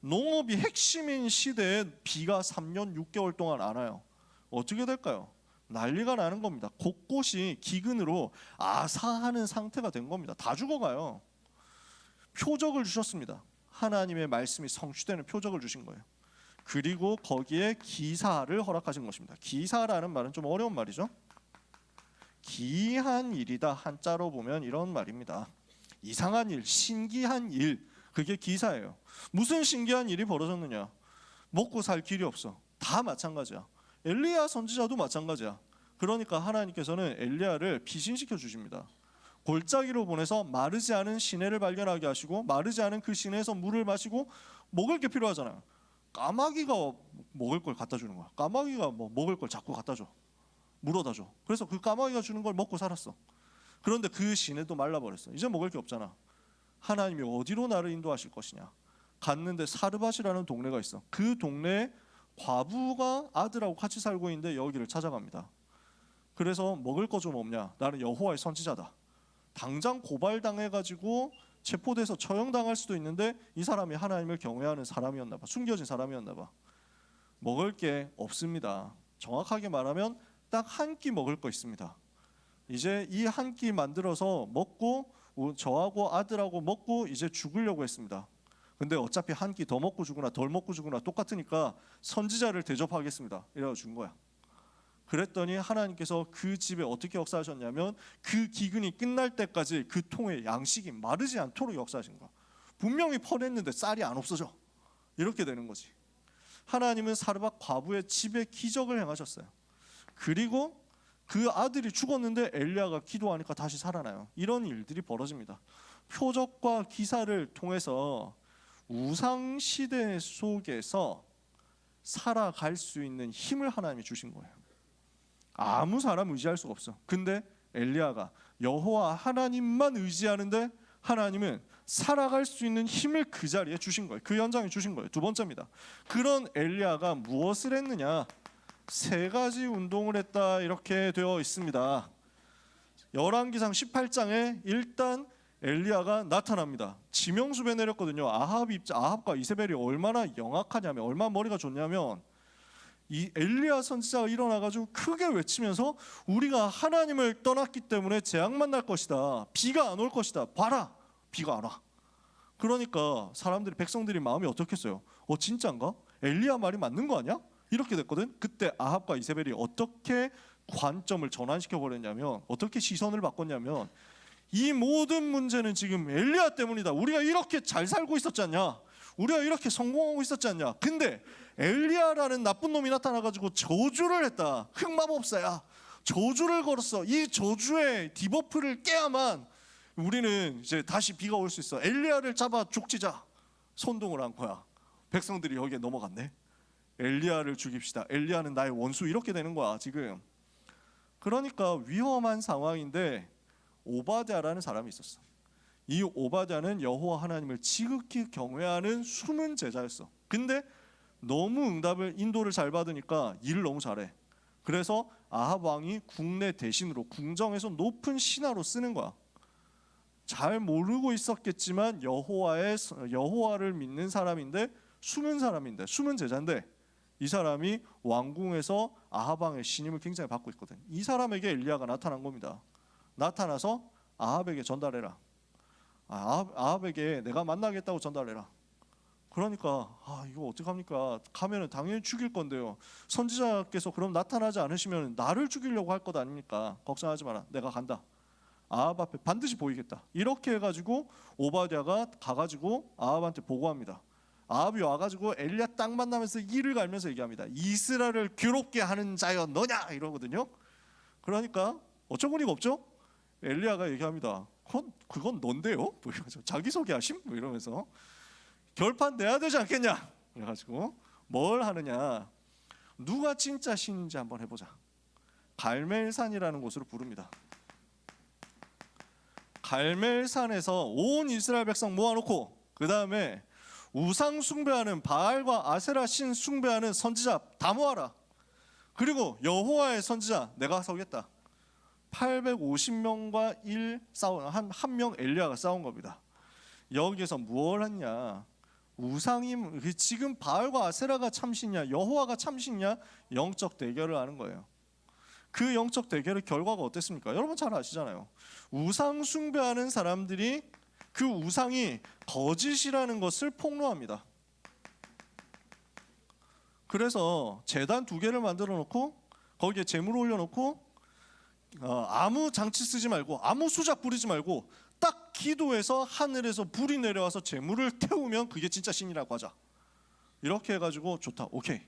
농업이 핵심인 시대에 비가 3년 6개월 동안 안 와요. 어떻게 될까요? 난리가 나는 겁니다. 곳곳이 기근으로 아사하는 상태가 된 겁니다. 다 죽어가요. 표적을 주셨습니다. 하나님의 말씀이 성취되는 표적을 주신 거예요. 그리고 거기에 기사를 허락하신 것입니다. 기사라는 말은 좀 어려운 말이죠. 기이한 일이다, 한자로 보면 이런 말입니다. 이상한 일, 신기한 일, 그게 기사예요. 무슨 신기한 일이 벌어졌느냐? 먹고 살 길이 없어. 다 마찬가지야. 엘리야 선지자도 마찬가지야. 그러니까 하나님께서는 엘리야를 피신시켜 주십니다. 골짜기로 보내서 마르지 않은 시내를 발견하게 하시고, 마르지 않은 그 시내에서 물을 마시고, 먹을 게 필요하잖아요. 까마귀가 먹을 걸 갖다 주는 거야. 까마귀가 뭐 먹을 걸 자꾸 갖다 줘. 물어다 줘. 그래서 그 까마귀가 주는 걸 먹고 살았어. 그런데 그 시내도 말라버렸어. 이제 먹을 게 없잖아. 하나님이 어디로 나를 인도하실 것이냐? 갔는데 사르밧이라는 동네가 있어. 그 동네에 과부가 아들하고 같이 살고 있는데 여기를 찾아갑니다. 그래서 먹을 거 좀 없냐? 나는 여호와의 선지자다. 당장 고발당해가지고 체포돼서 처형당할 수도 있는데 이 사람이 하나님을 경외하는 사람이었나 봐. 숨겨진 사람이었나 봐. 먹을 게 없습니다. 정확하게 말하면 딱 한 끼 먹을 거 있습니다. 이제 이 한 끼 만들어서 먹고 저하고 아들하고 먹고 이제 죽으려고 했습니다. 근데 어차피 한 끼 더 먹고 죽으나 덜 먹고 죽으나 똑같으니까 선지자를 대접하겠습니다. 이래서 준 거야. 그랬더니 하나님께서 그 집에 어떻게 역사하셨냐면 그 기근이 끝날 때까지 그 통에 양식이 마르지 않도록 역사하신 거야. 분명히 퍼냈는데 쌀이 안 없어져. 이렇게 되는 거지. 하나님은 사르밧 과부의 집에 기적을 행하셨어요. 그리고 그 아들이 죽었는데 엘리야가 기도하니까 다시 살아나요. 이런 일들이 벌어집니다. 표적과 기사를 통해서 우상 시대 속에서 살아갈 수 있는 힘을 하나님이 주신 거예요. 아무 사람 의지할 수가 없어. 근데 엘리야가 여호와 하나님만 의지하는데 하나님은 살아갈 수 있는 힘을 그 자리에 주신 거예요. 그 현장에 주신 거예요. 두 번째입니다. 그런 엘리야가 무엇을 했느냐? 세 가지 운동을 했다 이렇게 되어 있습니다. 열왕기상 18장에 일단 엘리야가 나타납니다. 지명수배 내렸거든요. 아합과 이세벨이 얼마나 영악하냐면, 얼마나 머리가 좋냐면, 이 엘리야 선지자가 일어나가지고 크게 외치면서 우리가 하나님을 떠났기 때문에 재앙만 날 것이다. 비가 안 올 것이다. 봐라, 비가 안 와. 그러니까 사람들이, 백성들이 마음이 어떻겠어요? 진짜인가? 엘리야 말이 맞는 거 아니야? 이렇게 됐거든. 그때 아합과 이세벨이 어떻게 관점을 전환시켜 버렸냐면, 어떻게 시선을 바꿨냐면, 이 모든 문제는 지금 엘리야 때문이다. 우리가 이렇게 잘 살고 있었지 않냐? 우리가 이렇게 성공하고 있었지 않냐? 근데 엘리야라는 나쁜 놈이 나타나가지고 저주를 했다. 흑마법사야. 저주를 걸었어. 이 저주의 디버프를 깨야만 우리는 이제 다시 비가 올 수 있어. 엘리야를 잡아 죽지자. 선동을 한 거야. 백성들이 여기에 넘어갔네. 엘리야를 죽입시다. 엘리야는 나의 원수. 이렇게 되는 거야 지금. 그러니까 위험한 상황인데 오바댜라는 사람이 있었어. 이 오바댜는 여호와 하나님을 지극히 경외하는 숨은 제자였어. 근데 너무 인도를 잘 받으니까 일을 너무 잘해. 그래서 아합 왕이 국내 대신으로 궁정에서 높은 신하로 쓰는 거야. 잘 모르고 있었겠지만 여호와를 믿는 사람인데, 숨은 제자인데, 이 사람이 왕궁에서 아합 왕의 신임을 굉장히 받고 있거든. 이 사람에게 엘리야가 나타난 겁니다. 나타나서 아합에게 전달해라. 아합에게 내가 만나겠다고 전달해라. 그러니까 이거 어떡합니까? 가면은 당연히 죽일 건데요. 선지자께서 그럼 나타나지 않으시면 나를 죽이려고 할 것 아닙니까? 걱정하지 마라. 내가 간다. 아합 앞에 반드시 보이겠다. 이렇게 해가지고 오바댜가 가가지고 아합한테 보고합니다. 아합이 와가지고 엘리야 딱 만나면서 이를 갈면서 얘기합니다. 이스라엘을 괴롭게 하는 자여 너냐? 이러거든요. 그러니까 어처구니가 없죠. 엘리야가 얘기합니다. 그건 넌데요? 뭐 이러면서 자기소개하심? 뭐 이러면서 결판 내야 되지 않겠냐? 그래가지고 뭘 하느냐? 누가 진짜 신인지 한번 해보자. 갈멜산이라는 곳으로 부릅니다. 갈멜산에서 온 이스라엘 백성 모아놓고, 그 다음에 우상 숭배하는 바알과 아세라 신 숭배하는 선지자 다 모아라. 그리고 여호와의 선지자 내가 서겠다. 850명과 한 명 엘리야가 싸운 겁니다. 여기에서 뭘 했냐? 우상이 지금 바알과 아세라가 참신이냐 여호와가 참신이냐 영적 대결을 하는 거예요. 그 영적 대결의 결과가 어땠습니까? 여러분 잘 아시잖아요. 우상 숭배하는 사람들이 그 우상이 거짓이라는 것을 폭로합니다. 그래서 제단 2개를 만들어 놓고 거기에 재물을 올려놓고 아무 장치 쓰지 말고 아무 수작 부리지 말고 딱 기도해서 하늘에서 불이 내려와서 재물을 태우면 그게 진짜 신이라고 하자. 이렇게 해가지고 좋다, 오케이.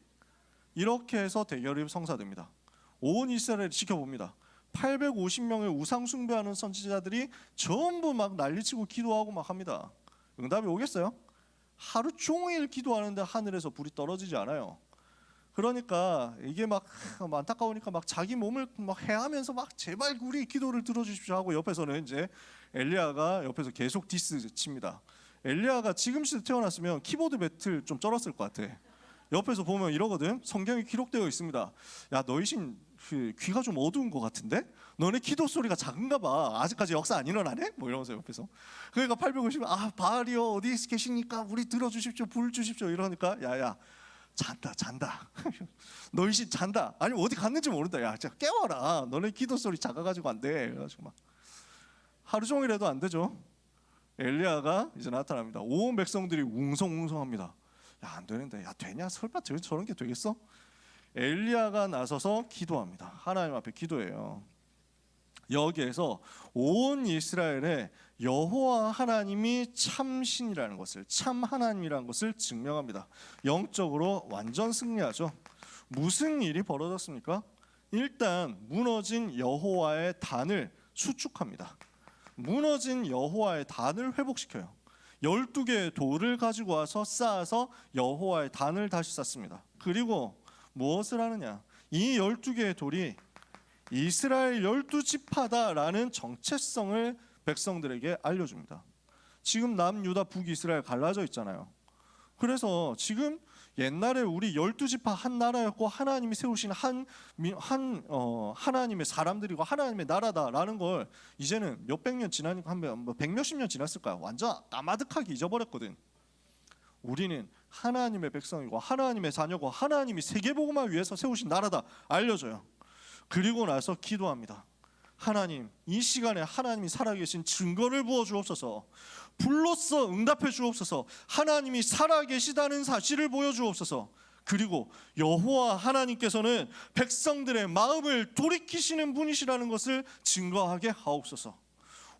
이렇게 해서 대결이 성사됩니다. 온 이스라엘을 지켜봅니다. 850명의 우상 숭배하는 선지자들이 전부 막 난리치고 기도하고 막 합니다. 응답이 오겠어요? 하루 종일 기도하는데 하늘에서 불이 떨어지지 않아요. 그러니까 이게 막 안타까우니까 막 자기 몸을 막 해하면서 막 제발 우리 기도를 들어주십시오 하고, 옆에서는 이제 엘리야가 옆에서 계속 디스 칩니다. 엘리야가 지금 시대 태어났으면 키보드 배틀 좀 쩔었을 것 같아. 옆에서 보면 이러거든. 성경에 기록되어 있습니다. 야, 너희 신 귀가 좀 어두운 것 같은데? 너네 기도 소리가 작은가 봐. 아직까지 역사 안 일어나네? 뭐 이러면서 옆에서. 그러니까 850 바알이요 어디 계십니까? 우리 들어주십시오. 불 주십시오. 이러니까 야야 잔다. 너희 신 잔다. 아니 어디 갔는지 모른다. 야 진짜 깨워라. 너네 기도 소리 작아가지고 안 돼. 그래가지고 막 하루 종일 해도 안 되죠. 엘리야가 이제 나타납니다. 온 백성들이 웅성웅성합니다. 야, 안 되는데. 야, 되냐? 설마 저런 게 되겠어? 엘리야가 나서서 기도합니다. 하나님 앞에 기도해요. 여기에서 온 이스라엘에 여호와 하나님이 참신이라는 것을, 참 하나님이라는 것을 증명합니다. 영적으로 완전 승리하죠. 무슨 일이 벌어졌습니까? 일단 무너진 여호와의 단을 수축합니다. 무너진 여호와의 단을 회복시켜요. 12개의 돌을 가지고 와서 쌓아서 여호와의 단을 다시 쌓습니다. 그리고 무엇을 하느냐? 이 12개의 돌이 이스라엘 12지파다라는 정체성을 백성들에게 알려줍니다. 지금 남유다 북이스라엘 갈라져 있잖아요. 그래서 지금 옛날에 우리 12지파 한 나라였고 하나님이 세우신 하나님의 사람들이고 하나님의 나라다라는 걸 이제는 몇백 년 지나니까 한 백몇십 년 지났을까요? 완전 까마득하게 잊어버렸거든. 우리는 하나님의 백성이고 하나님의 자녀고 하나님이 세계복음을 위해서 세우신 나라다 알려줘요. 그리고 나서 기도합니다. 하나님, 이 시간에 하나님이 살아계신 증거를 부어주옵소서. 불로써 응답해 주옵소서. 하나님이 살아계시다는 사실을 보여주옵소서. 그리고 여호와 하나님께서는 백성들의 마음을 돌이키시는 분이시라는 것을 증거하게 하옵소서.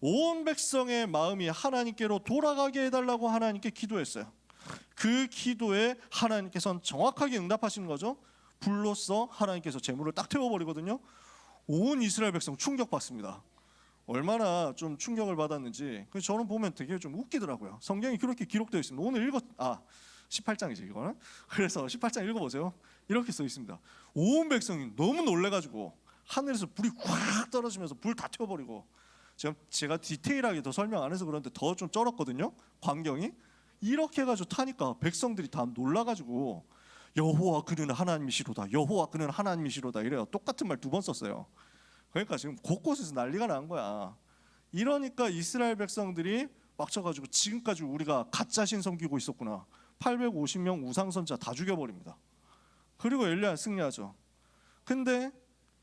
온 백성의 마음이 하나님께로 돌아가게 해달라고 하나님께 기도했어요. 그 기도에 하나님께서는 정확하게 응답하시는 거죠. 불로써 하나님께서 재물을 딱 태워버리거든요. 온 이스라엘 백성 충격받습니다. 얼마나 좀 충격을 받았는지 저는 보면 되게 좀 웃기더라고요. 성경이 그렇게 기록되어 있습니다. 오늘 18장이지 이거는. 그래서 18장 읽어보세요. 이렇게 써 있습니다. 온 백성이 너무 놀래가지고 하늘에서 불이 확 떨어지면서 불 다 태워버리고, 제가 디테일하게 더 설명 안 해서 그런데 더 좀 쩔었거든요. 광경이 이렇게 해가지고 타니까 백성들이 다 놀라가지고 여호와 그는 하나님이시로다, 여호와 그는 하나님이시로다 이래요. 똑같은 말 2번 썼어요. 그러니까 지금 곳곳에서 난리가 난 거야. 이러니까 이스라엘 백성들이 빡쳐가지고 지금까지 우리가 가짜 신 섬기고 있었구나. 850명 우상선자 다 죽여버립니다. 그리고 엘리야 승리하죠. 근데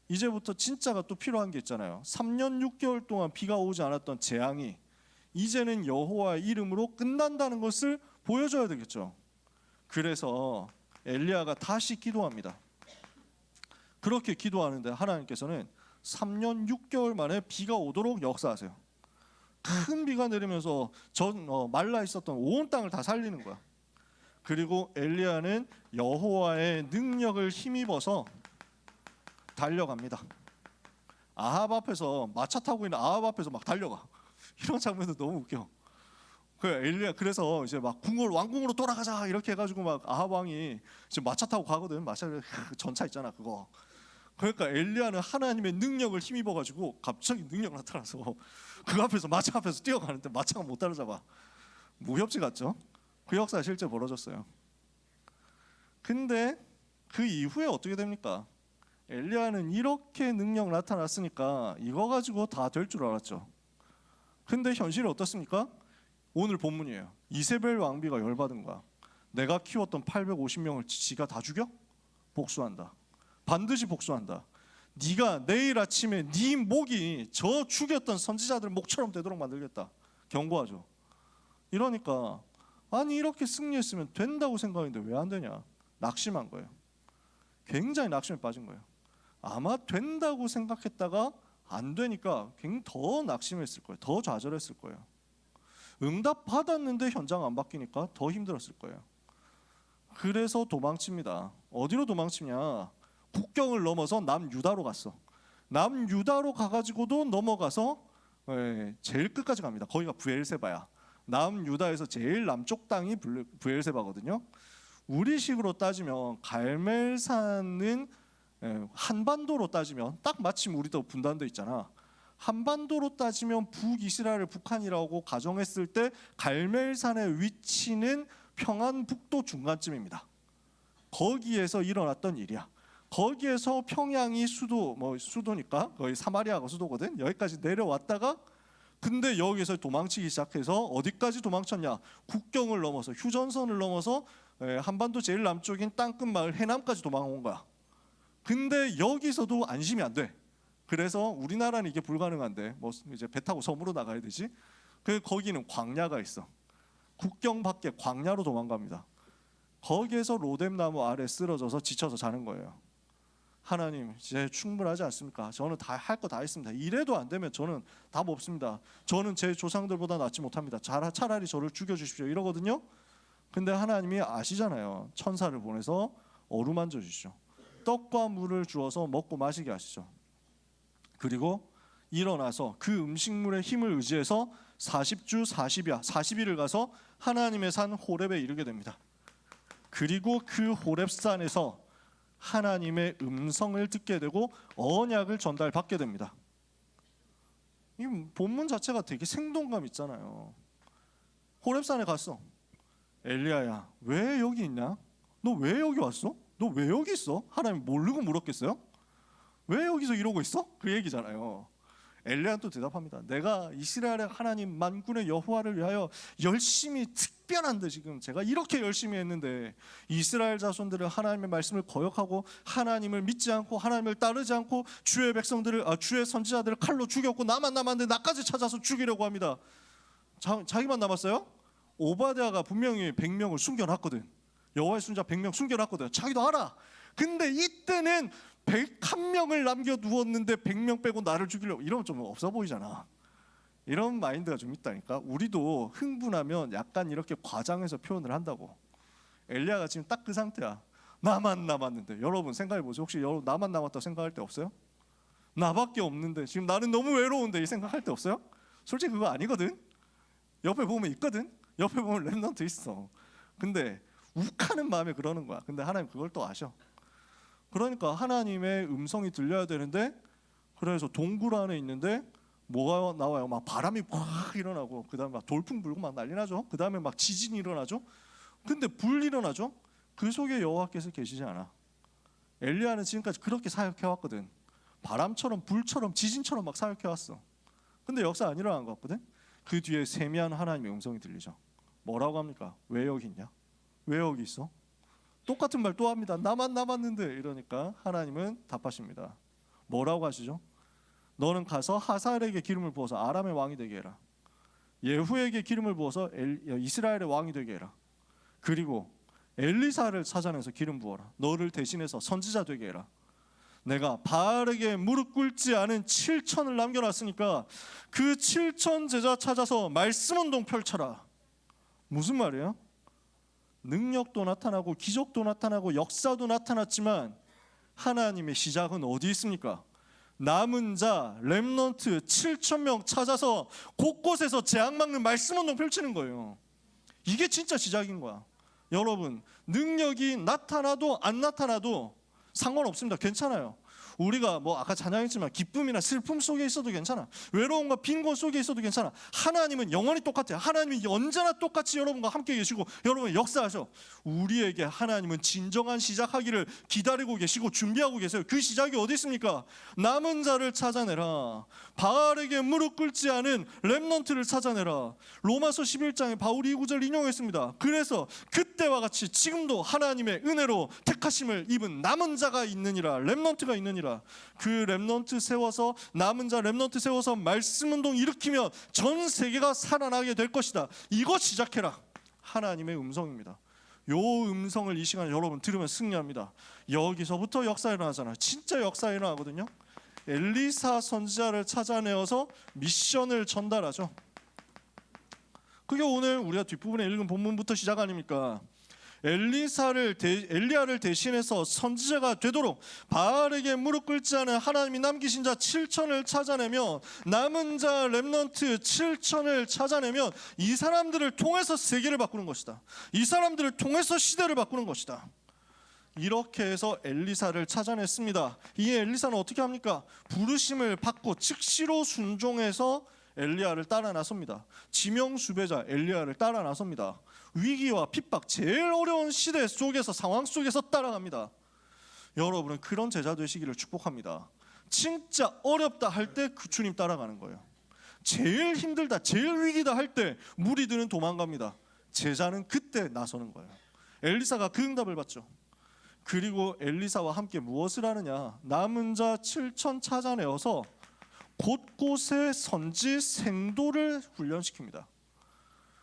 이제부터 진짜가 또 필요한 게 있잖아요. 3년 6개월 동안 비가 오지 않았던 재앙이 이제는 여호와의 이름으로 끝난다는 것을 보여줘야 되겠죠. 그래서 엘리야가 다시 기도합니다. 그렇게 기도하는데 하나님께서는 3년 6개월 만에 비가 오도록 역사하세요. 큰 비가 내리면서 말라 있었던 온 땅을 다 살리는 거야. 그리고 엘리야는 여호와의 능력을 힘입어서 달려갑니다. 아합 앞에서 마차 타고 있는 아합 앞에서 막 달려가. 이런 장면도 너무 웃겨. 엘리야 그래서 이제 막 왕궁으로 돌아가자 이렇게 해가지고 막 아합 왕이 지금 마차 타고 가거든. 마차 전차 있잖아 그거. 그러니까 엘리야는 하나님의 능력을 힘입어가지고 갑자기 능력 나타나서 그 앞에서 마차 앞에서 뛰어가는데 마차가 못 따라잡아. 무협지 같죠? 그 역사가 실제 벌어졌어요. 근데 그 이후에 어떻게 됩니까? 엘리야는 이렇게 능력 나타났으니까 이거 가지고 다 될 줄 알았죠. 근데 현실이 어떻습니까? 오늘 본문이에요. 이세벨 왕비가 열받은 거야. 내가 키웠던 850명을 지가 다 죽여? 복수한다. 반드시 복수한다. 네가 내일 아침에 네 목이 저 죽였던 선지자들 목처럼 되도록 만들겠다. 경고하죠. 이러니까 아니 이렇게 승리했으면 된다고 생각했는데 왜 안 되냐? 낙심한 거예요. 굉장히 낙심에 빠진 거예요. 아마 된다고 생각했다가 안 되니까 굉장히 더 낙심했을 거예요. 더 좌절했을 거예요. 응답 받았는데 현장 안 바뀌니까 더 힘들었을 거예요. 그래서 도망칩니다. 어디로 도망치냐? 국경을 넘어서 남유다로 갔어. 남유다로 가가지고도 넘어가서 제일 끝까지 갑니다. 거기가 브엘세바야. 남유다에서 제일 남쪽 땅이 브엘세바거든요. 우리식으로 따지면 갈멜산은 한반도로 따지면 딱 마침 우리도 분단돼 있잖아. 한반도로 따지면 북이스라엘 북한이라고 가정했을 때 갈멜산의 위치는 평안북도 중간쯤입니다. 거기에서 일어났던 일이야. 거기에서 평양이 수도니까 거의 사마리아가 수도거든. 여기까지 내려왔다가 근데 여기서 도망치기 시작해서 어디까지 도망쳤냐? 국경을 넘어서 휴전선을 넘어서 한반도 제일 남쪽인 땅끝 마을 해남까지 도망온 거야. 근데 여기서도 안심이 안 돼. 그래서 우리나라는 이게 불가능한데 이제 배 타고 섬으로 나가야 되지. 거기는 광야가 있어. 국경 밖에 광야로 도망갑니다. 거기에서 로뎀나무 아래 쓰러져서 지쳐서 자는 거예요. 하나님 이제 충분하지 않습니까? 저는 다 할 거 다 했습니다. 이래도 안 되면 저는 답 없습니다. 저는 제 조상들보다 낫지 못합니다. 차라리 저를 죽여주십시오 이러거든요. 근데 하나님이 아시잖아요. 천사를 보내서 어루만져 주시죠. 떡과 물을 주어서 먹고 마시게 하시죠. 그리고 일어나서 그 음식물의 힘을 의지해서 40주 40일을 가서 하나님의 산 호렙에 이르게 됩니다. 그리고 그 호렙산에서 하나님의 음성을 듣게 되고 언약을 전달받게 됩니다. 이 본문 자체가 되게 생동감 있잖아요. 호렙산에 갔어. 엘리야야, 왜 여기 있냐? 너 왜 여기 왔어? 너 왜 여기 있어? 하나님 모르고 물었겠어요? 왜 여기서 이러고 있어? 그 얘기잖아요. 엘리야는 또 대답합니다. 내가 이스라엘의 하나님 만군의 여호와를 위하여 열심히 특별한데 지금 제가 이렇게 열심히 했는데 이스라엘 자손들은 하나님의 말씀을 거역하고 하나님을 믿지 않고 하나님을 따르지 않고 주의 백성들을 주의 선지자들을 칼로 죽였고 나만 남았는데 나까지 찾아서 죽이려고 합니다. 자기만 남았어요? 오바댜가 분명히 100명을 숨겨놨거든. 여호와의 순자 100명 숨겨놨거든. 자기도 알아. 근데 이때는 101명을 남겨두었는데 100명 빼고 나를 죽이려고, 이러면 좀 없어 보이잖아. 이런 마인드가 좀 있다니까. 우리도 흥분하면 약간 이렇게 과장해서 표현을 한다고. 엘리야가 지금 딱 그 상태야. 나만 남았는데. 여러분 생각해보세요. 혹시 여러분 나만 남았다고 생각할 때 없어요? 나밖에 없는데 지금 나는 너무 외로운데 이 생각할 때 없어요? 솔직히 그거 아니거든. 옆에 보면 있거든. 옆에 보면 렘넌트 있어. 근데 욱하는 마음에 그러는 거야. 근데 하나님 그걸 또 아셔. 그러니까 하나님의 음성이 들려야 되는데, 그래서 동굴 안에 있는데 뭐가 나와요? 막 바람이 확 일어나고, 그 다음에 막 돌풍 불고 막 난리 나죠. 그 다음에 막 지진이 일어나죠. 근데 불 일어나죠. 그 속에 여호와께서 계시지 않아. 엘리야는 지금까지 그렇게 사역해왔거든. 바람처럼 불처럼 지진처럼 막 사역해왔어. 근데 역사 안 일어난 것 같거든. 그 뒤에 세미한 하나님의 음성이 들리죠. 뭐라고 합니까? 왜 여기 있냐? 왜 여기 있어? 똑같은 말 또 합니다. 나만 남았는데. 이러니까 하나님은 답하십니다. 뭐라고 하시죠? 너는 가서 하사엘에게 기름을 부어서 아람의 왕이 되게 해라. 예후에게 기름을 부어서 이스라엘의 왕이 되게 해라. 그리고 엘리사를 찾아내서 기름 부어라. 너를 대신해서 선지자 되게 해라. 내가 바알에게 무릎 꿇지 않은 7천을 남겨놨으니까 그 7천 제자 찾아서 말씀 운동 펼쳐라. 무슨 말이에요? 능력도 나타나고 기적도 나타나고 역사도 나타났지만 하나님의 시작은 어디 있습니까? 남은 자 렘넌트 7,000명 찾아서 곳곳에서 재앙 막는 말씀 운동 펼치는 거예요. 이게 진짜 시작인 거야. 여러분, 능력이 나타나도 안 나타나도 상관없습니다. 괜찮아요. 우리가 뭐 아까 찬양했지만 기쁨이나 슬픔 속에 있어도 괜찮아. 외로움과 빈곤 속에 있어도 괜찮아. 하나님은 영원히 똑같아요. 하나님이 언제나 똑같이 여러분과 함께 계시고 여러분 역사하셔. 우리에게 하나님은 진정한 시작하기를 기다리고 계시고 준비하고 계세요. 그 시작이 어디 있습니까? 남은 자를 찾아내라. 바알에게 무릎 꿇지 않은 렘넌트를 찾아내라. 로마서 11장에 바울이 이 구절 인용했습니다. 그래서 그때와 같이 지금도 하나님의 은혜로 택하심을 입은 남은 자가 있느니라. 렘넌트가 있느니라. 그 렘넌트 세워서 남은 자 렘넌트 세워서 말씀 운동 일으키며 전 세계가 살아나게 될 것이다. 이거 시작해라. 하나님의 음성입니다. 요 음성을 이 시간에 여러분 들으면 승리합니다. 여기서부터 역사 일어나잖아요. 진짜 역사 일어나거든요. 엘리사 선지자를 찾아내어서 미션을 전달하죠. 그게 오늘 우리가 뒷부분에 읽은 본문부터 시작 아닙니까? 엘리야를 대신해서 선지자가 되도록 바알에게 무릎 꿇지 않은 하나님이 남기신 자 7천을 찾아내며 남은 자 렘넌트 7천을 찾아내면 이 사람들을 통해서 세계를 바꾸는 것이다. 이 사람들을 통해서 시대를 바꾸는 것이다. 이렇게 해서 엘리사를 찾아냈습니다. 이 엘리사는 어떻게 합니까? 부르심을 받고 즉시로 순종해서 엘리야를 따라 나섭니다. 지명수배자 엘리야를 따라 나섭니다. 위기와 핍박, 제일 어려운 시대 속에서 상황 속에서 따라갑니다. 여러분은 그런 제자 되시기를 축복합니다. 진짜 어렵다 할 때 그 주님 따라가는 거예요. 제일 힘들다, 제일 위기다 할 때 무리들은 도망갑니다. 제자는 그때 나서는 거예요. 엘리사가 그 응답을 받죠. 그리고 엘리사와 함께 무엇을 하느냐? 남은 자 7천 찾아내어서 곳곳에 선지 생도를 훈련시킵니다.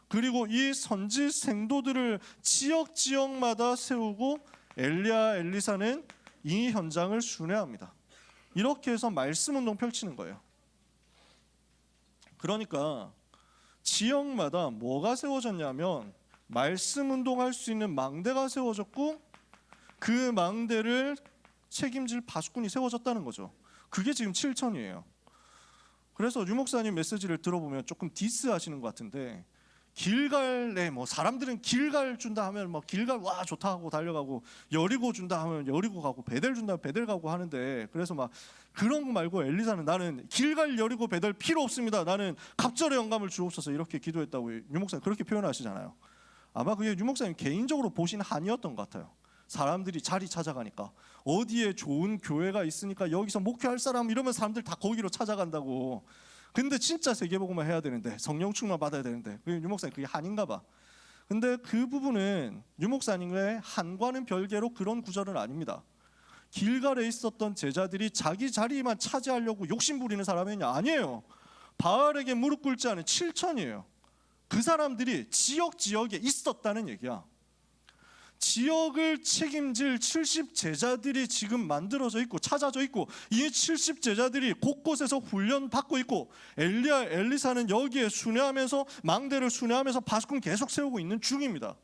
그리고 이 선지 생도들을 지역마다 세우고 엘리사는 이 현장을 순회합니다. 이렇게 해서 말씀 운동 펼치는 거예요. 그러니까 지역마다 뭐가 세워졌냐면 말씀 운동할 수 있는 망대가 세워졌고 그 망대를 책임질 바수꾼이 세워졌다는 거죠. 그게 지금 7천이에요. 그래서 유 목사님 메시지를 들어보면 조금 디스하시는 것 같은데, 길갈에 뭐 사람들은 길갈 준다 하면 뭐 길갈 와 좋다 하고 달려가고, 여리고 준다 하면 여리고 가고, 베델 준다 하면 베델 가고 하는데, 그래서 막 그런 거 말고 엘리사는 나는 길갈 여리고 베델 필요 없습니다. 나는 갑절의 영감을 주옵소서 이렇게 기도했다고 유 목사님 그렇게 표현하시잖아요. 아마 그게 유 목사님 개인적으로 보신 한이었던 것 같아요. 사람들이 자리 찾아가니까. 어디에 좋은 교회가 있으니까 여기서 목회할 사람 이러면 사람들 다 거기로 찾아간다고. 근데 진짜 세계복음화 해야 되는데, 성령 충만 받아야 되는데, 유 목사님 그게 한인가 봐. 근데 그 부분은 유 목사님의 한과는 별개로 그런 구절은 아닙니다. 길갈에 있었던 제자들이 자기 자리만 차지하려고 욕심 부리는 사람이 아니에요. 바알에게 무릎 꿇지 않은 7천이에요. 그 사람들이 지역에 있었다는 얘기야. 지역을 책임질 70 제자들이 지금 만들어져 있고 찾아져 있고, 이 70 제자들이 곳곳에서 훈련 받고 있고, 엘리야 엘리사는 여기에 순회하면서 망대를 순회하면서 파수꾼 계속 세우고 있는 중입니다.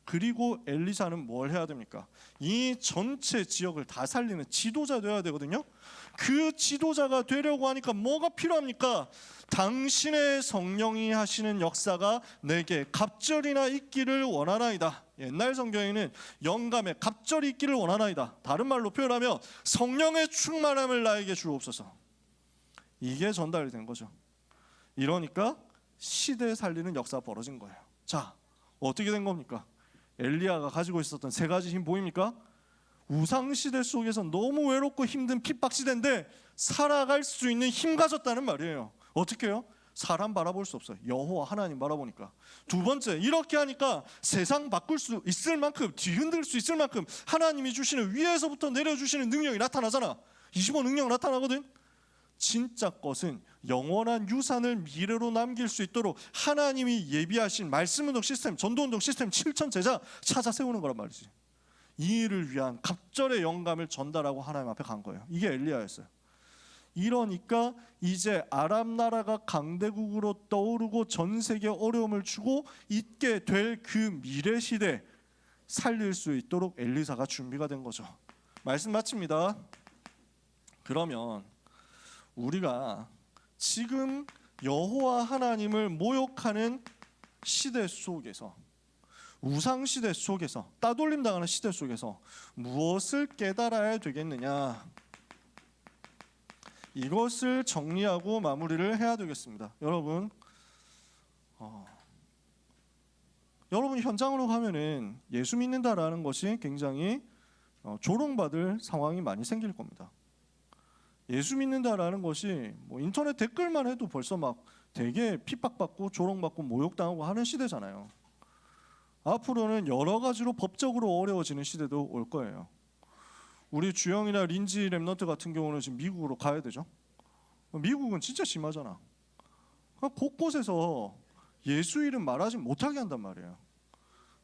그리고 엘리사는 뭘 해야 됩니까? 이 전체 지역을 다 살리는 지도자 되어야 되거든요. 그 지도자가 되려고 하니까 뭐가 필요합니까? 당신의 성령이 하시는 역사가 내게 갑절이나 있기를 원하나이다. 옛날 성경에는 영감에 갑절이 있기를 원하나이다. 다른 말로 표현하면 성령의 충만함을 나에게 주옵소서. 이게 전달이 된 거죠. 이러니까 시대 살리는 역사가 벌어진 거예요. 자, 어떻게 된 겁니까? 엘리야가 가지고 있었던 세 가지 힘 보입니까? 우상시대 속에서 너무 외롭고 힘든 핍박시대인데 살아갈 수 있는 힘 가졌다는 말이에요. 어떻게 해요? 사람 바라볼 수 없어요. 여호와 하나님 바라보니까. 두 번째, 이렇게 하니까 세상 바꿀 수 있을 만큼, 뒤흔들 수 있을 만큼 하나님이 주시는, 위에서부터 내려주시는 능력이 나타나잖아. 25 능력 나타나거든. 진짜 것은 영원한 유산을 미래로 남길 수 있도록 하나님이 예비하신 말씀운동 시스템, 전도운동 시스템 7천 제자 찾아 세우는 거란 말이지. 이 일을 위한 갑절의 영감을 전달하고 하나님 앞에 간 거예요. 이게 엘리야였어요. 이러니까 이제 아람 나라가 강대국으로 떠오르고 전 세계에 어려움을 주고 있게 될 그 미래 시대 살릴 수 있도록 엘리사가 준비가 된 거죠. 말씀 마칩니다. 그러면 우리가 지금 여호와 하나님을 모욕하는 시대 속에서, 우상 시대 속에서, 따돌림 당하는 시대 속에서 무엇을 깨달아야 되겠느냐, 이것을 정리하고 마무리를 해야 되겠습니다. 여러분, 여러분 현장으로 가면은 예수 믿는다라는 것이 굉장히 조롱받을 상황이 많이 생길 겁니다. 예수 믿는다라는 것이 뭐 인터넷 댓글만 해도 벌써 막 되게 핍박받고 조롱받고 모욕당하고 하는 시대잖아요. 앞으로는 여러 가지로 법적으로 어려워지는 시대도 올 거예요. 우리 주영이나 린지 랩넌트 같은 경우는 지금 미국으로 가야 되죠. 미국은 진짜 심하잖아. 곳곳에서 예수 이름 말하지 못하게 한단 말이에요.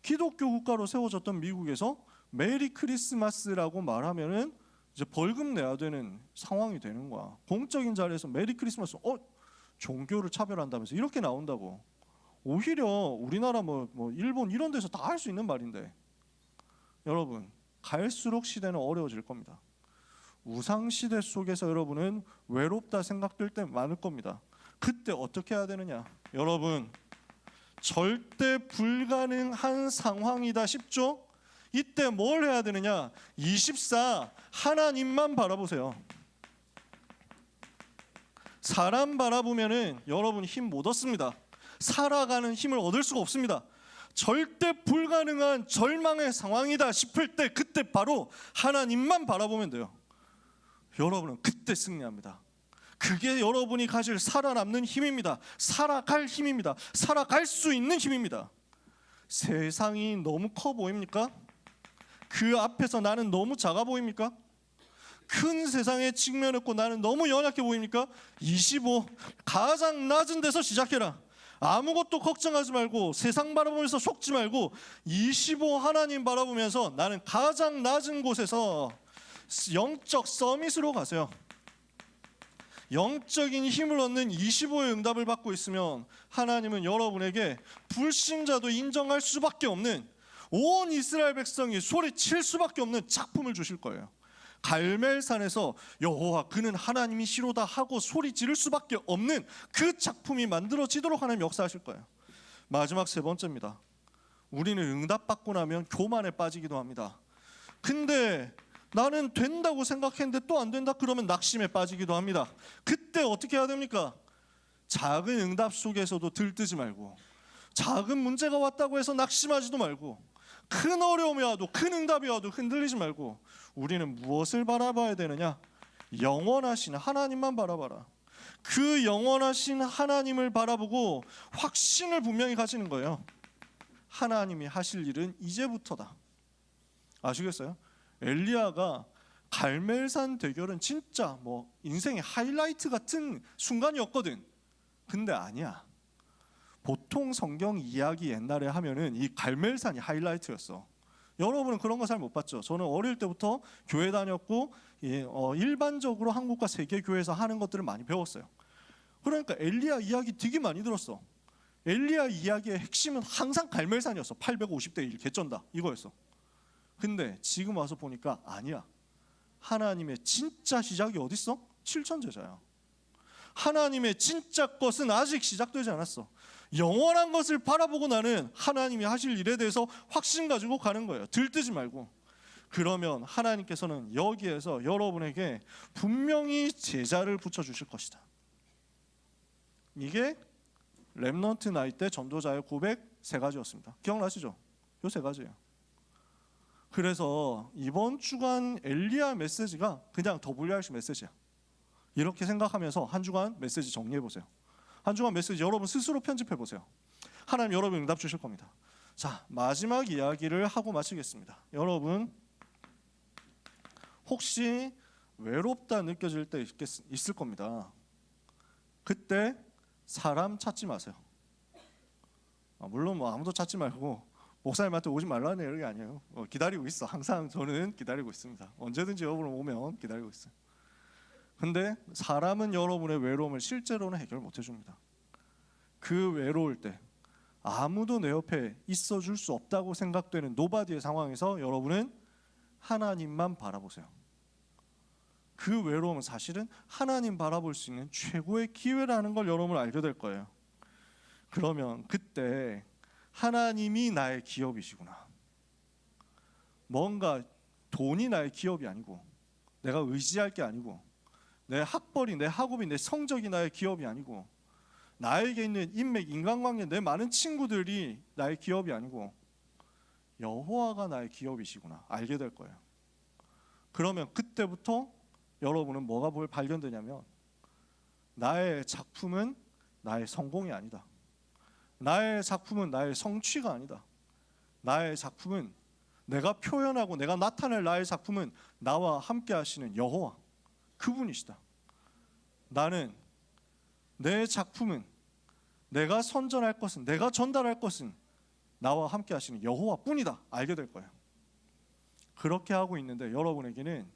기독교 국가로 세워졌던 미국에서 메리 크리스마스라고 말하면은 이제 벌금 내야 되는 상황이 되는 거야. 공적인 자리에서 메리 크리스마스, 종교를 차별한다면서 이렇게 나온다고. 오히려 우리나라 뭐 일본 이런 데서 다 할 수 있는 말인데, 여러분 갈수록 시대는 어려워질 겁니다. 우상 시대 속에서 여러분은 외롭다 생각될 때 많을 겁니다. 그때 어떻게 해야 되느냐? 여러분, 절대 불가능한 상황이다 싶죠? 이때 뭘 해야 되느냐? 24 하나님만 바라보세요. 사람 바라보면은 여러분 힘 못 얻습니다. 살아가는 힘을 얻을 수가 없습니다. 절대 불가능한 절망의 상황이다 싶을 때 그때 바로 하나님만 바라보면 돼요. 여러분은 그때 승리합니다. 그게 여러분이 가질 살아남는 힘입니다. 살아갈 힘입니다. 살아갈 수 있는 힘입니다. 세상이 너무 커 보입니까? 그 앞에서 나는 너무 작아 보입니까? 큰 세상에 직면했고 나는 너무 연약해 보입니까? 25 가장 낮은 데서 시작해라. 아무것도 걱정하지 말고 세상 바라보면서 속지 말고 25 하나님 바라보면서 나는 가장 낮은 곳에서 영적 서밋으로 가세요. 영적인 힘을 얻는 25의 응답을 받고 있으면 하나님은 여러분에게 불신자도 인정할 수밖에 없는, 온 이스라엘 백성이 소리칠 수밖에 없는 작품을 주실 거예요. 갈멜산에서 여호와 그는 하나님이시로다 하고 소리 지를 수밖에 없는 그 작품이 만들어지도록 하나님 역사하실 거예요. 마지막 세 번째입니다. 우리는 응답받고 나면 교만에 빠지기도 합니다. 근데 나는 된다고 생각했는데 또 안 된다 그러면 낙심에 빠지기도 합니다. 그때 어떻게 해야 됩니까? 작은 응답 속에서도 들뜨지 말고, 작은 문제가 왔다고 해서 낙심하지도 말고, 큰 어려움이 와도 큰 응답이 와도 흔들리지 말고 우리는 무엇을 바라봐야 되느냐? 영원하신 하나님만 바라봐라. 그 영원하신 하나님을 바라보고 확신을 분명히 가지는 거예요. 하나님이 하실 일은 이제부터다. 아시겠어요? 엘리야가 갈멜산 대결은 진짜 뭐 인생의 하이라이트 같은 순간이었거든. 근데 아니야. 보통 성경 이야기 옛날에 하면은 이 갈멜산이 하이라이트였어. 여러분은 그런 거 잘 못 봤죠? 저는 어릴 때부터 교회 다녔고 일반적으로 한국과 세계 교회에서 하는 것들을 많이 배웠어요. 그러니까 엘리야 이야기 되게 많이 들었어. 엘리야 이야기의 핵심은 항상 갈멜산이었어. 850대 1 개쩐다 이거였어. 근데 지금 와서 보니까 아니야. 하나님의 진짜 시작이 어디 있어? 칠천제자야. 하나님의 진짜 것은 아직 시작되지 않았어. 영원한 것을 바라보고 나는 하나님이 하실 일에 대해서 확신 가지고 가는 거예요. 들뜨지 말고. 그러면 하나님께서는 여기에서 여러분에게 분명히 제자를 붙여주실 것이다. 이게 렘넌트 나이 때 전도자의 고백 3가지였습니다. 기억나시죠? 요 3가지예요. 그래서 이번 주간 엘리야 메시지가 그냥 WRC 메시지야. 이렇게 생각하면서 한 주간 메시지 정리해 보세요. 한 주간 메시지 여러분 스스로 편집해 보세요. 하나님 여러분 응답 주실 겁니다. 자, 마지막 이야기를 하고 마치겠습니다. 여러분 혹시 외롭다 느껴질 때 있을 겁니다. 그때 사람 찾지 마세요. 물론 뭐 아무도 찾지 말고 목사님한테 오지 말라는 얘기 아니에요. 기다리고 있어. 항상 저는 기다리고 있습니다. 언제든지 여러분 오면 기다리고 있어요. 근데 사람은 여러분의 외로움을 실제로는 해결 못 해줍니다. 그 외로울 때 아무도 내 옆에 있어줄 수 없다고 생각되는 노바디의 상황에서 여러분은 하나님만 바라보세요. 그 외로움은 사실은 하나님 바라볼 수 있는 최고의 기회라는 걸 여러분 알게 될 거예요. 그러면 그때 하나님이 나의 기업이시구나. 뭔가 돈이 나의 기업이 아니고 내가 의지할 게 아니고 내 학벌이, 내 학업이, 내 성적이 나의 기업이 아니고 나에게 있는 인맥, 인간관계, 내 많은 친구들이 나의 기업이 아니고 여호와가 나의 기업이시구나 알게 될 거예요. 그러면 그때부터 여러분은 뭐가 발견되냐면 나의 작품은 나의 성공이 아니다. 나의 작품은 나의 성취가 아니다. 나의 작품은 내가 표현하고 내가 나타낼 나의 작품은 나와 함께 하시는 여호와 그분이시다. 나는 내 작품은 내가 선전할 것은 내가 전달할 것은 나와 함께 하시는 여호와뿐이다 알게 될 거예요. 그렇게 하고 있는데 여러분에게는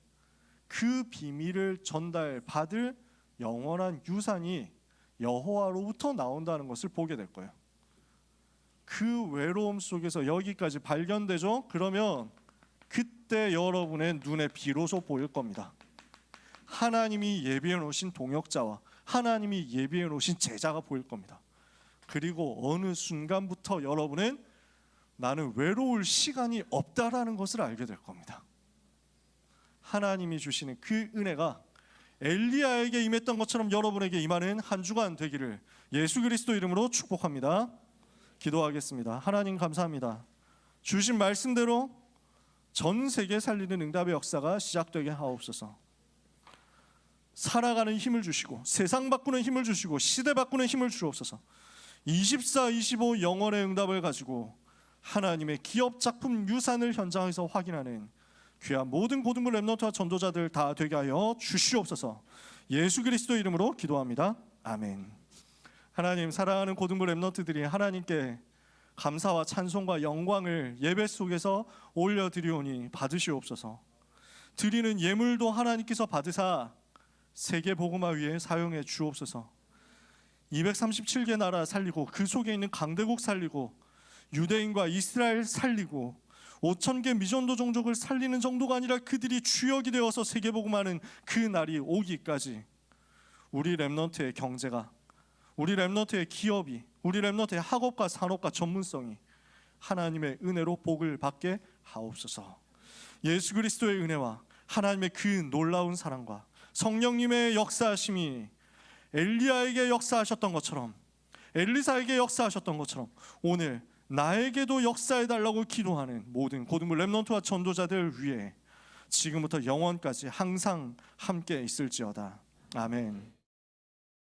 그 비밀을 전달받을 영원한 유산이 여호와로부터 나온다는 것을 보게 될 거예요. 그 외로움 속에서 여기까지 발견되죠? 그러면 그때 여러분의 눈에 비로소 보일 겁니다. 하나님이 예비해 놓으신 동역자와 하나님이 예비해 놓으신 제자가 보일 겁니다. 그리고 어느 순간부터 여러분은 나는 외로울 시간이 없다라는 것을 알게 될 겁니다. 하나님이 주시는 그 은혜가 엘리야에게 임했던 것처럼 여러분에게 임하는 한 주간 되기를 예수 그리스도 이름으로 축복합니다. 기도하겠습니다. 하나님 감사합니다. 주신 말씀대로 전 세계 살리는 응답의 역사가 시작되게 하옵소서. 살아가는 힘을 주시고 세상 바꾸는 힘을 주시고 시대 바꾸는 힘을 주옵소서. 24, 25 영원의 응답을 가지고 하나님의 기업 작품 유산을 현장에서 확인하는 귀한 모든 고등부 렘넌트와 전도자들 다 되게 하여 주시옵소서. 예수 그리스도 이름으로 기도합니다. 아멘. 하나님 사랑하는 고등부 렘넌트들이 하나님께 감사와 찬송과 영광을 예배 속에서 올려드리오니 받으시옵소서. 드리는 예물도 하나님께서 받으사 세계 복음화 위에 사용해 주옵소서. 237개 나라 살리고 그 속에 있는 강대국 살리고 유대인과 이스라엘 살리고 5,000개 미전도 종족을 살리는 정도가 아니라 그들이 주역이 되어서 세계 복음화하는 그 날이 오기까지 우리 렘넌트의 경제가, 우리 렘넌트의 기업이, 우리 렘넌트의 학업과 산업과 전문성이 하나님의 은혜로 복을 받게 하옵소서. 예수 그리스도의 은혜와 하나님의 그 놀라운 사랑과 성령님의 역사하심이 엘리야에게 역사하셨던 것처럼 엘리사에게 역사하셨던 것처럼 오늘 나에게도 역사해 달라고 기도하는 모든 고등부 렘넌트와 전도자들 위해 지금부터 영원까지 항상 함께 있을지어다. 아멘.